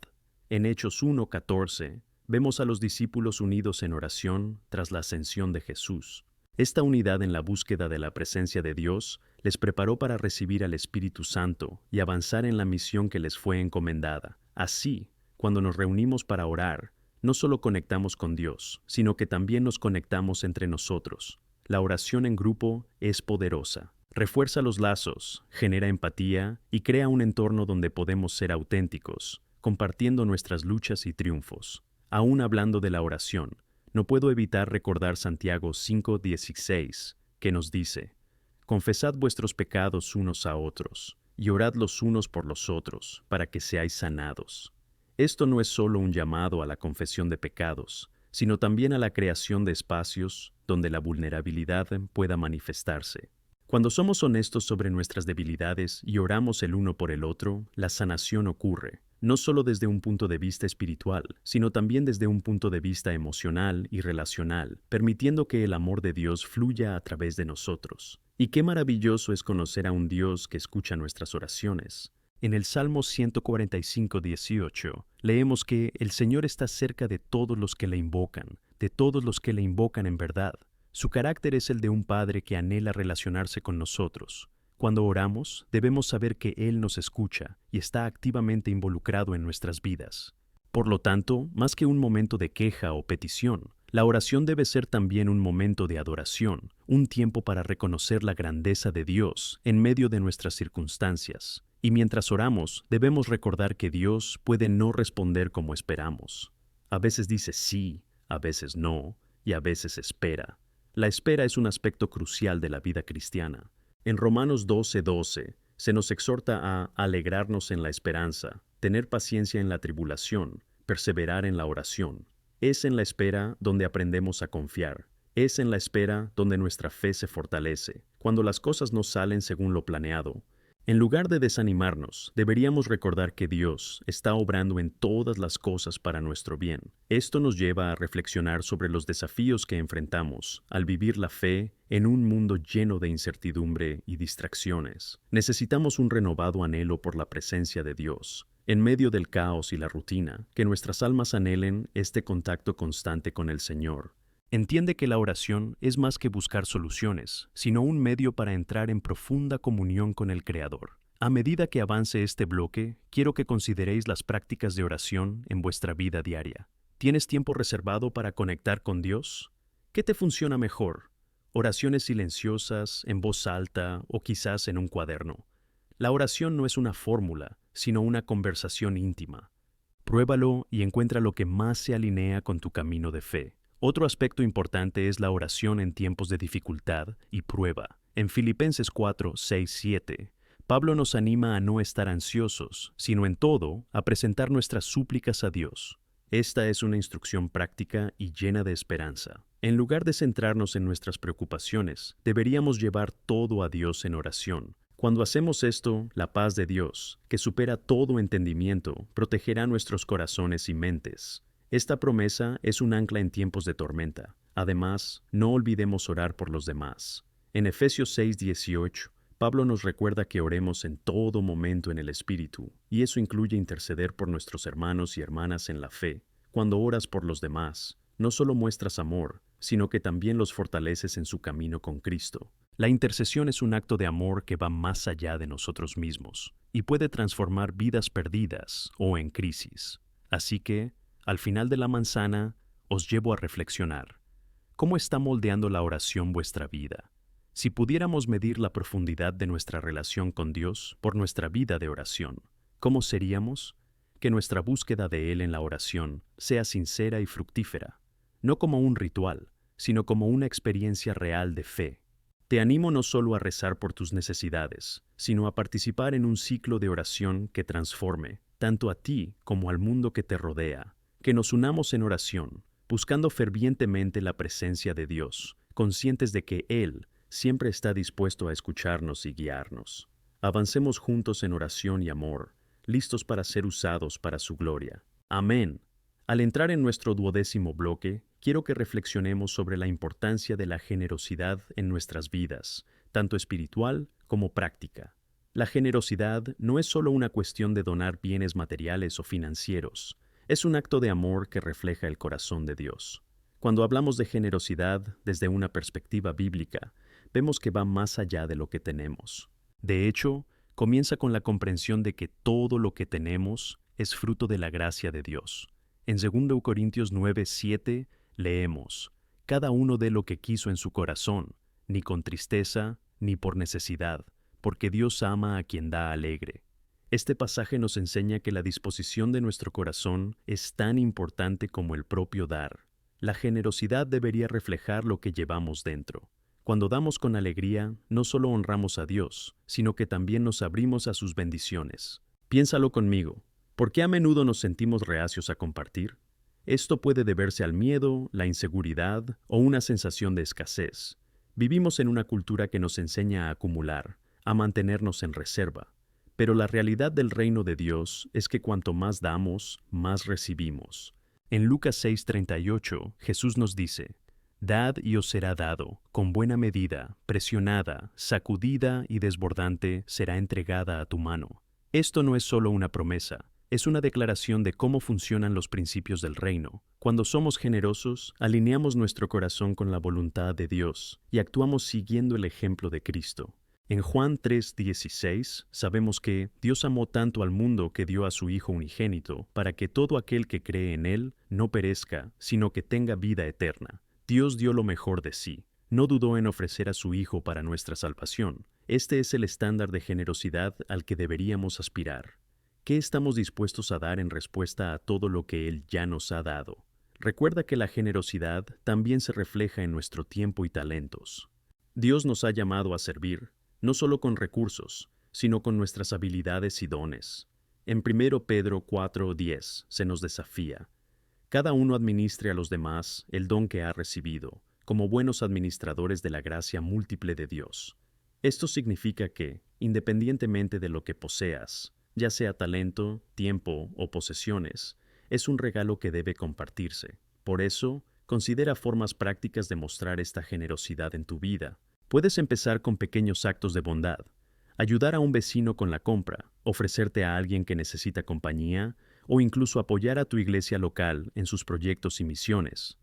En Hechos 1:14, vemos a los discípulos unidos en oración tras la ascensión de Jesús. Esta unidad en la búsqueda de la presencia de Dios les preparó para recibir al Espíritu Santo y avanzar en la misión que les fue encomendada. Así, cuando nos reunimos para orar, no solo conectamos con Dios, sino que también nos conectamos entre nosotros. La oración en grupo es poderosa. Refuerza los lazos, genera empatía y crea un entorno donde podemos ser auténticos, compartiendo nuestras luchas y triunfos. Aún hablando de la oración, no puedo evitar recordar Santiago 5:16, que nos dice: Confesad vuestros pecados unos a otros, y orad los unos por los otros, para que seáis sanados. Esto no es solo un llamado a la confesión de pecados, sino también a la creación de espacios donde la vulnerabilidad pueda manifestarse. Cuando somos honestos sobre nuestras debilidades y oramos el uno por el otro, la sanación ocurre, no solo desde un punto de vista espiritual, sino también desde un punto de vista emocional y relacional, permitiendo que el amor de Dios fluya a través de nosotros. Y qué maravilloso es conocer a un Dios que escucha nuestras oraciones. En el Salmo 145:18 leemos que el Señor está cerca de todos los que le invocan, de todos los que le invocan en verdad. Su carácter es el de un padre que anhela relacionarse con nosotros. Cuando oramos, debemos saber que Él nos escucha y está activamente involucrado en nuestras vidas. Por lo tanto, más que un momento de queja o petición, la oración debe ser también un momento de adoración, un tiempo para reconocer la grandeza de Dios en medio de nuestras circunstancias. Y mientras oramos, debemos recordar que Dios puede no responder como esperamos. A veces dice sí, a veces no, y a veces espera. La espera es un aspecto crucial de la vida cristiana. En Romanos 12:12 se nos exhorta a alegrarnos en la esperanza, tener paciencia en la tribulación, perseverar en la oración. Es en la espera donde aprendemos a confiar. Es en la espera donde nuestra fe se fortalece. Cuando las cosas no salen según lo planeado, en lugar de desanimarnos, deberíamos recordar que Dios está obrando en todas las cosas para nuestro bien. Esto nos lleva a reflexionar sobre los desafíos que enfrentamos al vivir la fe en un mundo lleno de incertidumbre y distracciones. Necesitamos un renovado anhelo por la presencia de Dios. En medio del caos y la rutina, que nuestras almas anhelen este contacto constante con el Señor. Entiende que la oración es más que buscar soluciones, sino un medio para entrar en profunda comunión con el Creador. A medida que avance este bloque, quiero que consideréis las prácticas de oración en vuestra vida diaria. ¿Tienes tiempo reservado para conectar con Dios? ¿Qué te funciona mejor? ¿Oraciones silenciosas, en voz alta o quizás en un cuaderno? La oración no es una fórmula, sino una conversación íntima. Pruébalo y encuentra lo que más se alinea con tu camino de fe. Otro aspecto importante es la oración en tiempos de dificultad y prueba. En Filipenses 4:6-7, Pablo nos anima a no estar ansiosos, sino en todo, a presentar nuestras súplicas a Dios. Esta es una instrucción práctica y llena de esperanza. En lugar de centrarnos en nuestras preocupaciones, deberíamos llevar todo a Dios en oración. Cuando hacemos esto, la paz de Dios, que supera todo entendimiento, protegerá nuestros corazones y mentes. Esta promesa es un ancla en tiempos de tormenta. Además, no olvidemos orar por los demás. En Efesios 6:18, Pablo nos recuerda que oremos en todo momento en el Espíritu, y eso incluye interceder por nuestros hermanos y hermanas en la fe. Cuando oras por los demás, no solo muestras amor, sino que también los fortaleces en su camino con Cristo. La intercesión es un acto de amor que va más allá de nosotros mismos, y puede transformar vidas perdidas o en crisis. Así que, al final de la manzana, os llevo a reflexionar. ¿Cómo está moldeando la oración vuestra vida? Si pudiéramos medir la profundidad de nuestra relación con Dios por nuestra vida de oración, ¿cómo seríamos? Que nuestra búsqueda de Él en la oración sea sincera y fructífera, no como un ritual, sino como una experiencia real de fe. Te animo no solo a rezar por tus necesidades, sino a participar en un ciclo de oración que transforme tanto a ti como al mundo que te rodea. Que nos unamos en oración, buscando fervientemente la presencia de Dios, conscientes de que Él siempre está dispuesto a escucharnos y guiarnos. Avancemos juntos en oración y amor, listos para ser usados para su gloria. Amén. Al entrar en nuestro 12º bloque, quiero que reflexionemos sobre la importancia de la generosidad en nuestras vidas, tanto espiritual como práctica. La generosidad no es solo una cuestión de donar bienes materiales o financieros. Es un acto de amor que refleja el corazón de Dios. Cuando hablamos de generosidad desde una perspectiva bíblica, vemos que va más allá de lo que tenemos. De hecho, comienza con la comprensión de que todo lo que tenemos es fruto de la gracia de Dios. En 2 Corintios 9:7 leemos: «Cada uno dé lo que quiso en su corazón, ni con tristeza, ni por necesidad, porque Dios ama a quien da alegre». Este pasaje nos enseña que la disposición de nuestro corazón es tan importante como el propio dar. La generosidad debería reflejar lo que llevamos dentro. Cuando damos con alegría, no solo honramos a Dios, sino que también nos abrimos a sus bendiciones. Piénsalo conmigo. ¿Por qué a menudo nos sentimos reacios a compartir? Esto puede deberse al miedo, la inseguridad o una sensación de escasez. Vivimos en una cultura que nos enseña a acumular, a mantenernos en reserva. Pero la realidad del reino de Dios es que cuanto más damos, más recibimos. En Lucas 6:38, Jesús nos dice: Dad y os será dado, con buena medida, presionada, sacudida y desbordante será entregada a tu mano. Esto no es solo una promesa, es una declaración de cómo funcionan los principios del reino. Cuando somos generosos, alineamos nuestro corazón con la voluntad de Dios y actuamos siguiendo el ejemplo de Cristo. En Juan 3:16 sabemos que Dios amó tanto al mundo que dio a su Hijo unigénito para que todo aquel que cree en Él no perezca, sino que tenga vida eterna. Dios dio lo mejor de sí. No dudó en ofrecer a su Hijo para nuestra salvación. Este es el estándar de generosidad al que deberíamos aspirar. ¿Qué estamos dispuestos a dar en respuesta a todo lo que Él ya nos ha dado? Recuerda que la generosidad también se refleja en nuestro tiempo y talentos. Dios nos ha llamado a servir, no solo con recursos, sino con nuestras habilidades y dones. En 1 Pedro 4:10 se nos desafía: cada uno administre a los demás el don que ha recibido, como buenos administradores de la gracia múltiple de Dios. Esto significa que, independientemente de lo que poseas, ya sea talento, tiempo o posesiones, es un regalo que debe compartirse. Por eso, considera formas prácticas de mostrar esta generosidad en tu vida. Puedes empezar con pequeños actos de bondad: ayudar a un vecino con la compra, ofrecerte a alguien que necesita compañía, o incluso apoyar a tu iglesia local en sus proyectos y misiones.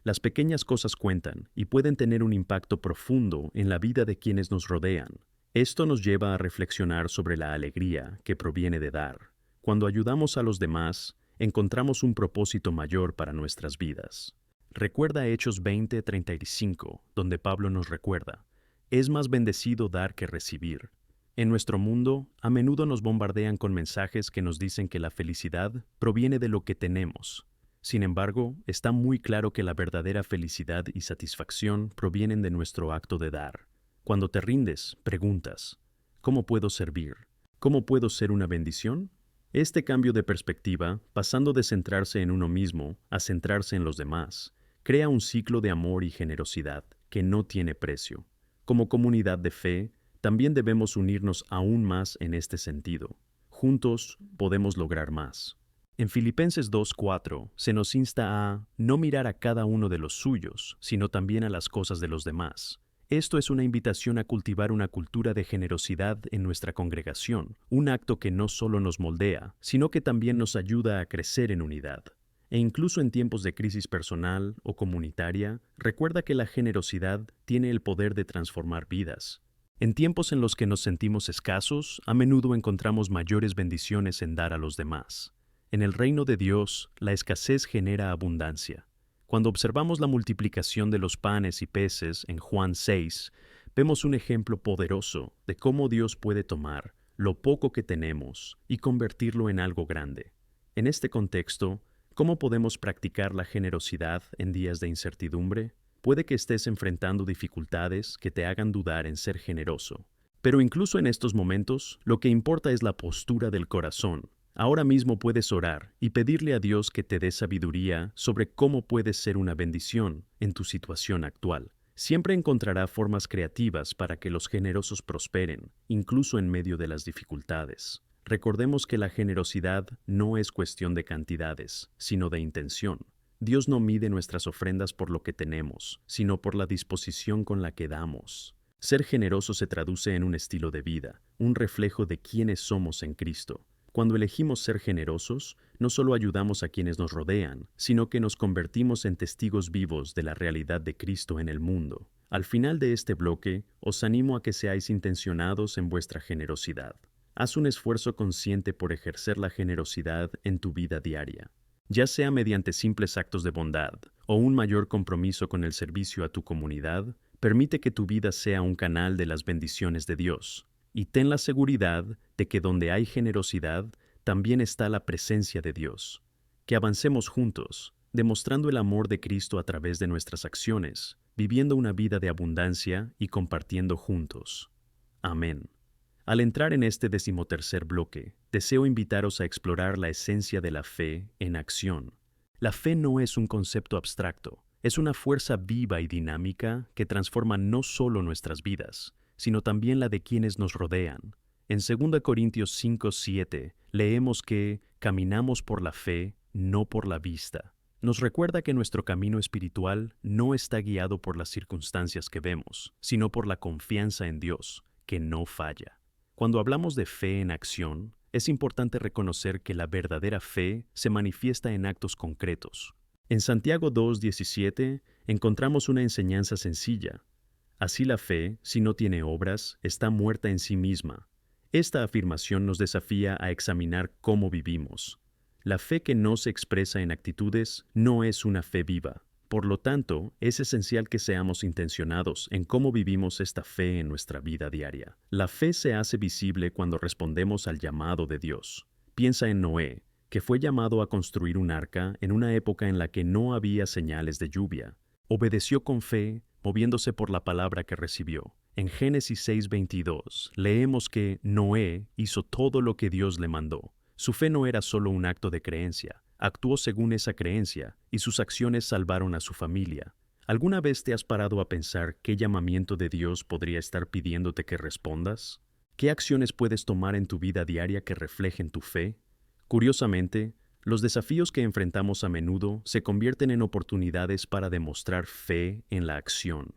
Las pequeñas cosas cuentan y pueden tener un impacto profundo en la vida de quienes nos rodean. Esto nos lleva a reflexionar sobre la alegría que proviene de dar. Cuando ayudamos a los demás, encontramos un propósito mayor para nuestras vidas. Recuerda Hechos 20:35, donde Pablo nos recuerda: es más bendecido dar que recibir. En nuestro mundo, a menudo nos bombardean con mensajes que nos dicen que la felicidad proviene de lo que tenemos. Sin embargo, está muy claro que la verdadera felicidad y satisfacción provienen de nuestro acto de dar. Cuando te rindes, preguntas: ¿cómo puedo servir? ¿Cómo puedo ser una bendición? Este cambio de perspectiva, pasando de centrarse en uno mismo a centrarse en los demás, crea un ciclo de amor y generosidad que no tiene precio. Como comunidad de fe, también debemos unirnos aún más en este sentido. Juntos podemos lograr más. En Filipenses 2:4 se nos insta a no mirar a cada uno de los suyos, sino también a las cosas de los demás. Esto es una invitación a cultivar una cultura de generosidad en nuestra congregación, un acto que no solo nos moldea, sino que también nos ayuda a crecer en unidad. E incluso en tiempos de crisis personal o comunitaria, recuerda que la generosidad tiene el poder de transformar vidas. En tiempos en los que nos sentimos escasos, a menudo encontramos mayores bendiciones en dar a los demás. En el reino de Dios, la escasez genera abundancia. Cuando observamos la multiplicación de los panes y peces en Juan 6, vemos un ejemplo poderoso de cómo Dios puede tomar lo poco que tenemos y convertirlo en algo grande. En este contexto, ¿cómo podemos practicar la generosidad en días de incertidumbre? Puede que estés enfrentando dificultades que te hagan dudar en ser generoso. Pero incluso en estos momentos, lo que importa es la postura del corazón. Ahora mismo puedes orar y pedirle a Dios que te dé sabiduría sobre cómo puedes ser una bendición en tu situación actual. Siempre encontrará formas creativas para que los generosos prosperen, incluso en medio de las dificultades. Recordemos que la generosidad no es cuestión de cantidades, sino de intención. Dios no mide nuestras ofrendas por lo que tenemos, sino por la disposición con la que damos. Ser generoso se traduce en un estilo de vida, un reflejo de quiénes somos en Cristo. Cuando elegimos ser generosos, no solo ayudamos a quienes nos rodean, sino que nos convertimos en testigos vivos de la realidad de Cristo en el mundo. Al final de este bloque, os animo a que seáis intencionados en vuestra generosidad. Haz un esfuerzo consciente por ejercer la generosidad en tu vida diaria, ya sea mediante simples actos de bondad o un mayor compromiso con el servicio a tu comunidad. Permite que tu vida sea un canal de las bendiciones de Dios. y ten la seguridad de que donde hay generosidad, también está la presencia de Dios. Que avancemos juntos, demostrando el amor de Cristo a través de nuestras acciones, viviendo una vida de abundancia y compartiendo juntos. Amén. Al entrar en este 13º bloque, deseo invitaros a explorar la esencia de la fe en acción. La fe no es un concepto abstracto, es una fuerza viva y dinámica que transforma no solo nuestras vidas, sino también la de quienes nos rodean. En 2 Corintios 5:7 leemos que caminamos por la fe, no por la vista. Nos recuerda que nuestro camino espiritual no está guiado por las circunstancias que vemos, sino por la confianza en Dios, que no falla. Cuando hablamos de fe en acción, es importante reconocer que la verdadera fe se manifiesta en actos concretos. En Santiago 2:17 encontramos una enseñanza sencilla. Así la fe, si no tiene obras, está muerta en sí misma. Esta afirmación nos desafía a examinar cómo vivimos. La fe que no se expresa en actitudes no es una fe viva. Por lo tanto, es esencial que seamos intencionados en cómo vivimos esta fe en nuestra vida diaria. La fe se hace visible cuando respondemos al llamado de Dios. Piensa en Noé, que fue llamado a construir un arca en una época en la que no había señales de lluvia. Obedeció con fe, moviéndose por la palabra que recibió. En Génesis 6:22 leemos que Noé hizo todo lo que Dios le mandó. Su fe no era solo un acto de creencia, actuó según esa creencia y sus acciones salvaron a su familia. ¿Alguna vez te has parado a pensar qué llamamiento de Dios podría estar pidiéndote que respondas? ¿Qué acciones puedes tomar en tu vida diaria que reflejen tu fe? Curiosamente, los desafíos que enfrentamos a menudo se convierten en oportunidades para demostrar fe en la acción.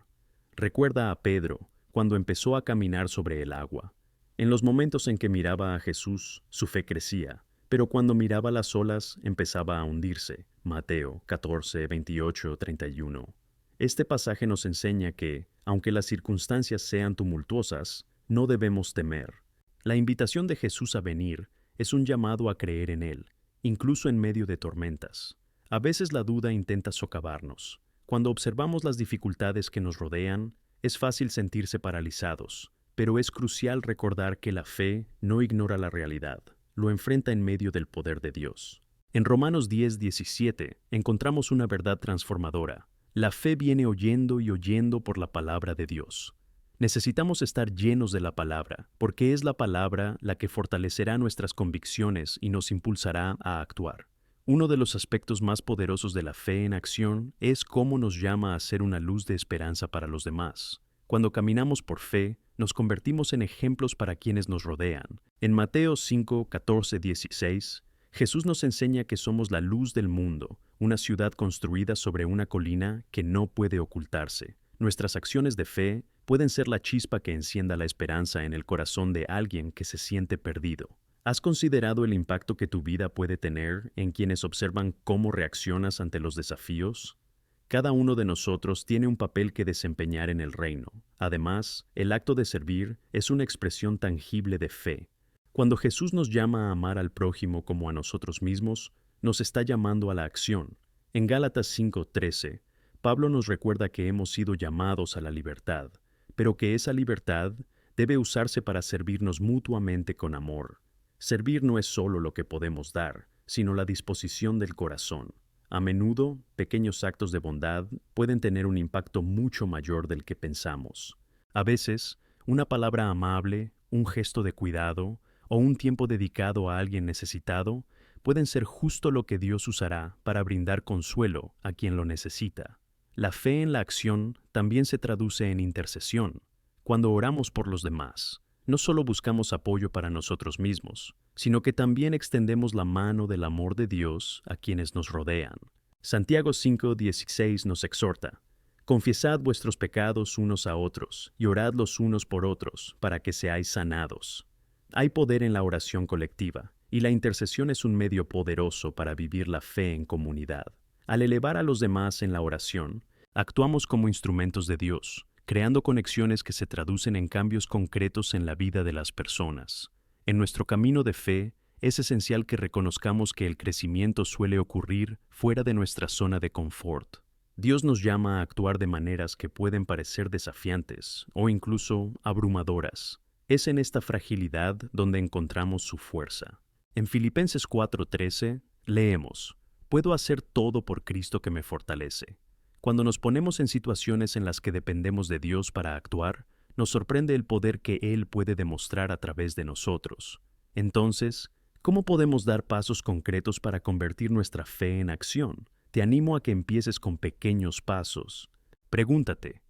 Recuerda a Pedro, cuando empezó a caminar sobre el agua. En los momentos en que miraba a Jesús, su fe crecía, pero cuando miraba las olas empezaba a hundirse. Mateo 14:28-31. Este pasaje nos enseña que, aunque las circunstancias sean tumultuosas, no debemos temer. La invitación de Jesús a venir es un llamado a creer en Él, incluso en medio de tormentas. A veces la duda intenta socavarnos. Cuando observamos las dificultades que nos rodean, es fácil sentirse paralizados, pero es crucial recordar que la fe no ignora la realidad, lo enfrenta en medio del poder de Dios. En Romanos 10:17 encontramos una verdad transformadora. La fe viene oyendo y oyendo por la palabra de Dios. Necesitamos estar llenos de la palabra, porque es la palabra la que fortalecerá nuestras convicciones y nos impulsará a actuar. Uno de los aspectos más poderosos de la fe en acción es cómo nos llama a ser una luz de esperanza para los demás. Cuando caminamos por fe, nos convertimos en ejemplos para quienes nos rodean. En Mateo 5:14-16, Jesús nos enseña que somos la luz del mundo, una ciudad construida sobre una colina que no puede ocultarse. Nuestras acciones de fe pueden ser la chispa que encienda la esperanza en el corazón de alguien que se siente perdido. ¿Has considerado el impacto que tu vida puede tener en quienes observan cómo reaccionas ante los desafíos? Cada uno de nosotros tiene un papel que desempeñar en el reino. Además, el acto de servir es una expresión tangible de fe. Cuando Jesús nos llama a amar al prójimo como a nosotros mismos, nos está llamando a la acción. En Gálatas 5:13, Pablo nos recuerda que hemos sido llamados a la libertad, pero que esa libertad debe usarse para servirnos mutuamente con amor. Servir no es solo lo que podemos dar, sino la disposición del corazón. A menudo, pequeños actos de bondad pueden tener un impacto mucho mayor del que pensamos. A veces, una palabra amable, un gesto de cuidado o un tiempo dedicado a alguien necesitado pueden ser justo lo que Dios usará para brindar consuelo a quien lo necesita. La fe en la acción también se traduce en intercesión. Cuando oramos por los demás, no solo buscamos apoyo para nosotros mismos, sino que también extendemos la mano del amor de Dios a quienes nos rodean. Santiago 5:16 nos exhorta: Confiesad vuestros pecados unos a otros y orad los unos por otros para que seáis sanados. Hay poder en la oración colectiva, y la intercesión es un medio poderoso para vivir la fe en comunidad. Al elevar a los demás en la oración, actuamos como instrumentos de Dios, creando conexiones que se traducen en cambios concretos en la vida de las personas. En nuestro camino de fe, es esencial que reconozcamos que el crecimiento suele ocurrir fuera de nuestra zona de confort. Dios nos llama a actuar de maneras que pueden parecer desafiantes o incluso abrumadoras. Es en esta fragilidad donde encontramos su fuerza. En Filipenses 4:13 leemos: «Puedo hacer todo por Cristo que me fortalece». Cuando nos ponemos en situaciones en las que dependemos de Dios para actuar, nos sorprende el poder que Él puede demostrar a través de nosotros. Entonces, ¿cómo podemos dar pasos concretos para convertir nuestra fe en acción? Te animo a que empieces con pequeños pasos. Pregúntate,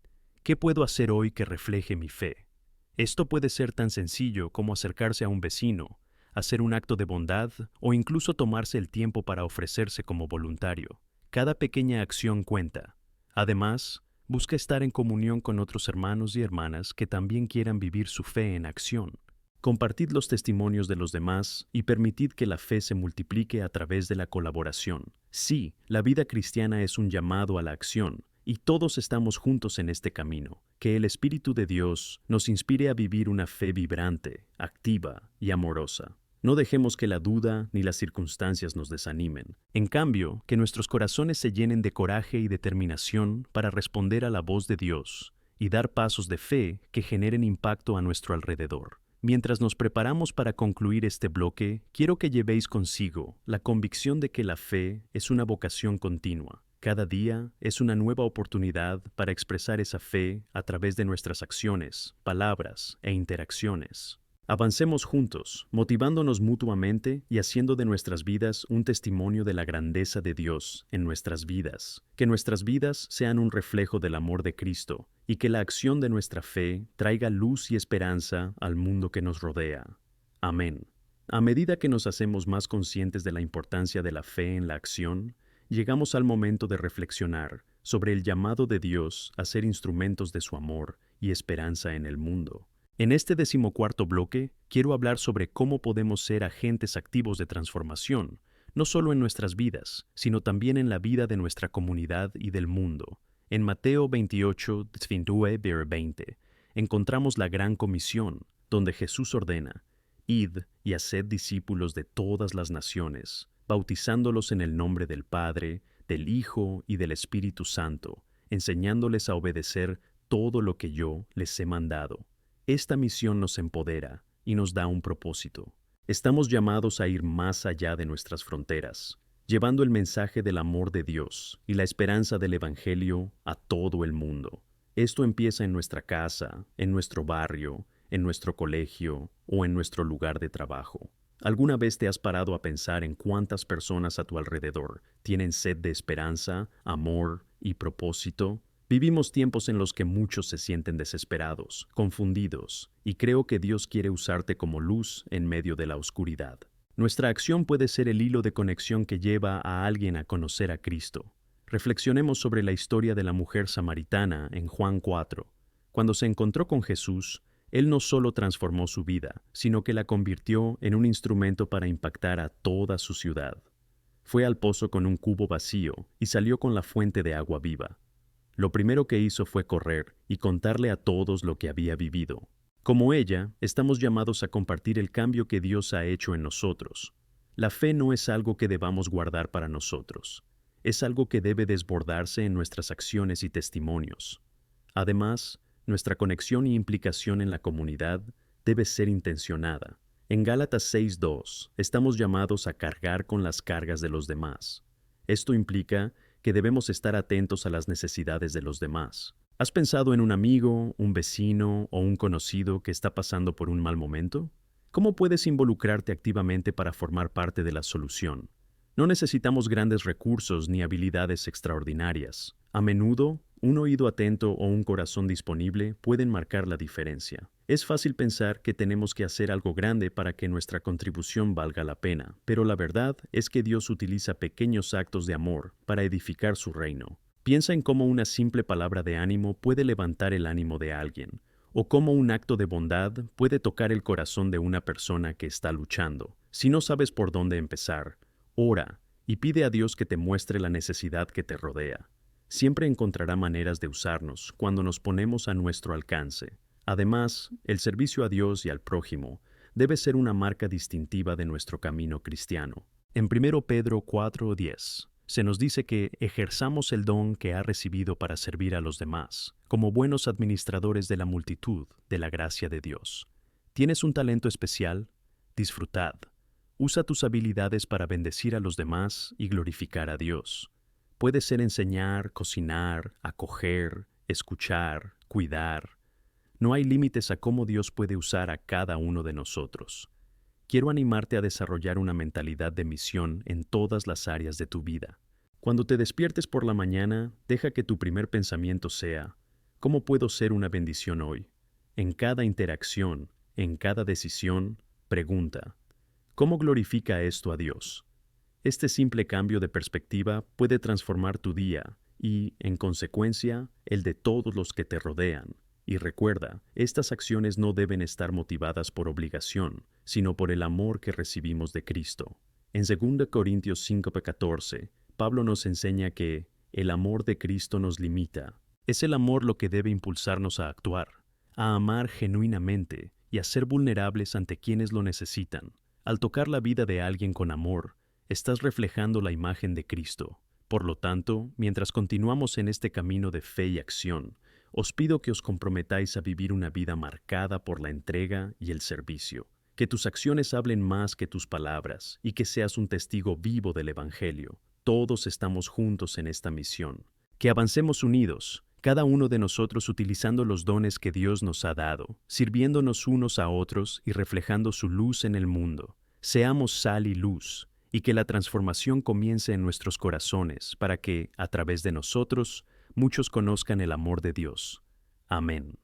¿qué puedo hacer hoy que refleje mi fe? Esto puede ser tan sencillo como acercarse a un vecino, hacer un acto de bondad o incluso tomarse el tiempo para ofrecerse como voluntario. Cada pequeña acción cuenta. Además, busca estar en comunión con otros hermanos y hermanas que también quieran vivir su fe en acción. Compartid los testimonios de los demás y permitid que la fe se multiplique a través de la colaboración. Sí, la vida cristiana es un llamado a la acción, y todos estamos juntos en este camino. Que el Espíritu de Dios nos inspire a vivir una fe vibrante, activa y amorosa. No dejemos que la duda ni las circunstancias nos desanimen. En cambio, que nuestros corazones se llenen de coraje y determinación para responder a la voz de Dios y dar pasos de fe que generen impacto a nuestro alrededor. Mientras nos preparamos para concluir este bloque, quiero que llevéis consigo la convicción de que la fe es una vocación continua. Cada día es una nueva oportunidad para expresar esa fe a través de nuestras acciones, palabras e interacciones. Avancemos juntos, motivándonos mutuamente y haciendo de nuestras vidas un testimonio de la grandeza de Dios en nuestras vidas. Que nuestras vidas sean un reflejo del amor de Cristo y que la acción de nuestra fe traiga luz y esperanza al mundo que nos rodea. Amén. A medida que nos hacemos más conscientes de la importancia de la fe en la acción, llegamos al momento de reflexionar sobre el llamado de Dios a ser instrumentos de su amor y esperanza en el mundo. En este 14º bloque, quiero hablar sobre cómo podemos ser agentes activos de transformación, no solo en nuestras vidas, sino también en la vida de nuestra comunidad y del mundo. En Mateo 28, 19-20, encontramos la gran comisión, donde Jesús ordena: «Id y haced discípulos de todas las naciones, bautizándolos en el nombre del Padre, del Hijo y del Espíritu Santo, enseñándoles a obedecer todo lo que yo les he mandado». Esta misión nos empodera y nos da un propósito. Estamos llamados a ir más allá de nuestras fronteras, llevando el mensaje del amor de Dios y la esperanza del Evangelio a todo el mundo. Esto empieza en nuestra casa, en nuestro barrio, en nuestro colegio o en nuestro lugar de trabajo. ¿Alguna vez te has parado a pensar en cuántas personas a tu alrededor tienen sed de esperanza, amor y propósito? Vivimos tiempos en los que muchos se sienten desesperados, confundidos, y creo que Dios quiere usarte como luz en medio de la oscuridad. Nuestra acción puede ser el hilo de conexión que lleva a alguien a conocer a Cristo. Reflexionemos sobre la historia de la mujer samaritana en Juan 4. Cuando se encontró con Jesús, Él no solo transformó su vida, sino que la convirtió en un instrumento para impactar a toda su ciudad. Fue al pozo con un cubo vacío y salió con la fuente de agua viva. Lo primero que hizo fue correr y contarle a todos lo que había vivido. Como ella, estamos llamados a compartir el cambio que Dios ha hecho en nosotros. La fe no es algo que debamos guardar para nosotros. Es algo que debe desbordarse en nuestras acciones y testimonios. Además, nuestra conexión y implicación en la comunidad debe ser intencionada. En Gálatas 6:2, estamos llamados a cargar con las cargas de los demás. Esto implica que debemos estar atentos a las necesidades de los demás. ¿Has pensado en un amigo, un vecino o un conocido que está pasando por un mal momento? ¿Cómo puedes involucrarte activamente para formar parte de la solución? No necesitamos grandes recursos ni habilidades extraordinarias. A menudo, un oído atento o un corazón disponible pueden marcar la diferencia. Es fácil pensar que tenemos que hacer algo grande para que nuestra contribución valga la pena, pero la verdad es que Dios utiliza pequeños actos de amor para edificar su reino. Piensa en cómo una simple palabra de ánimo puede levantar el ánimo de alguien, o cómo un acto de bondad puede tocar el corazón de una persona que está luchando. Si no sabes por dónde empezar, ora y pide a Dios que te muestre la necesidad que te rodea. Siempre encontrará maneras de usarnos cuando nos ponemos a nuestro alcance. Además, el servicio a Dios y al prójimo debe ser una marca distintiva de nuestro camino cristiano. En 1 Pedro 4:10 se nos dice que ejerzamos el don que ha recibido para servir a los demás, como buenos administradores de la multitud de la gracia de Dios. ¿Tienes un talento especial? Disfrutad. Usa tus habilidades para bendecir a los demás y glorificar a Dios. Puede ser enseñar, cocinar, acoger, escuchar, cuidar. No hay límites a cómo Dios puede usar a cada uno de nosotros. Quiero animarte a desarrollar una mentalidad de misión en todas las áreas de tu vida. Cuando te despiertes por la mañana, deja que tu primer pensamiento sea: ¿cómo puedo ser una bendición hoy? En cada interacción, en cada decisión, pregunta: ¿cómo glorifica esto a Dios? Este simple cambio de perspectiva puede transformar tu día y, en consecuencia, el de todos los que te rodean. Y recuerda, estas acciones no deben estar motivadas por obligación, sino por el amor que recibimos de Cristo. En 2 Corintios 5:14, Pablo nos enseña que el amor de Cristo nos limita. Es el amor lo que debe impulsarnos a actuar, a amar genuinamente y a ser vulnerables ante quienes lo necesitan. Al tocar la vida de alguien con amor, estás reflejando la imagen de Cristo. Por lo tanto, mientras continuamos en este camino de fe y acción, os pido que os comprometáis a vivir una vida marcada por la entrega y el servicio. Que tus acciones hablen más que tus palabras y que seas un testigo vivo del Evangelio. Todos estamos juntos en esta misión. Que avancemos unidos, cada uno de nosotros utilizando los dones que Dios nos ha dado, sirviéndonos unos a otros y reflejando su luz en el mundo. Seamos sal y luz, y que la transformación comience en nuestros corazones para que, a través de nosotros, muchos conozcan el amor de Dios. Amén.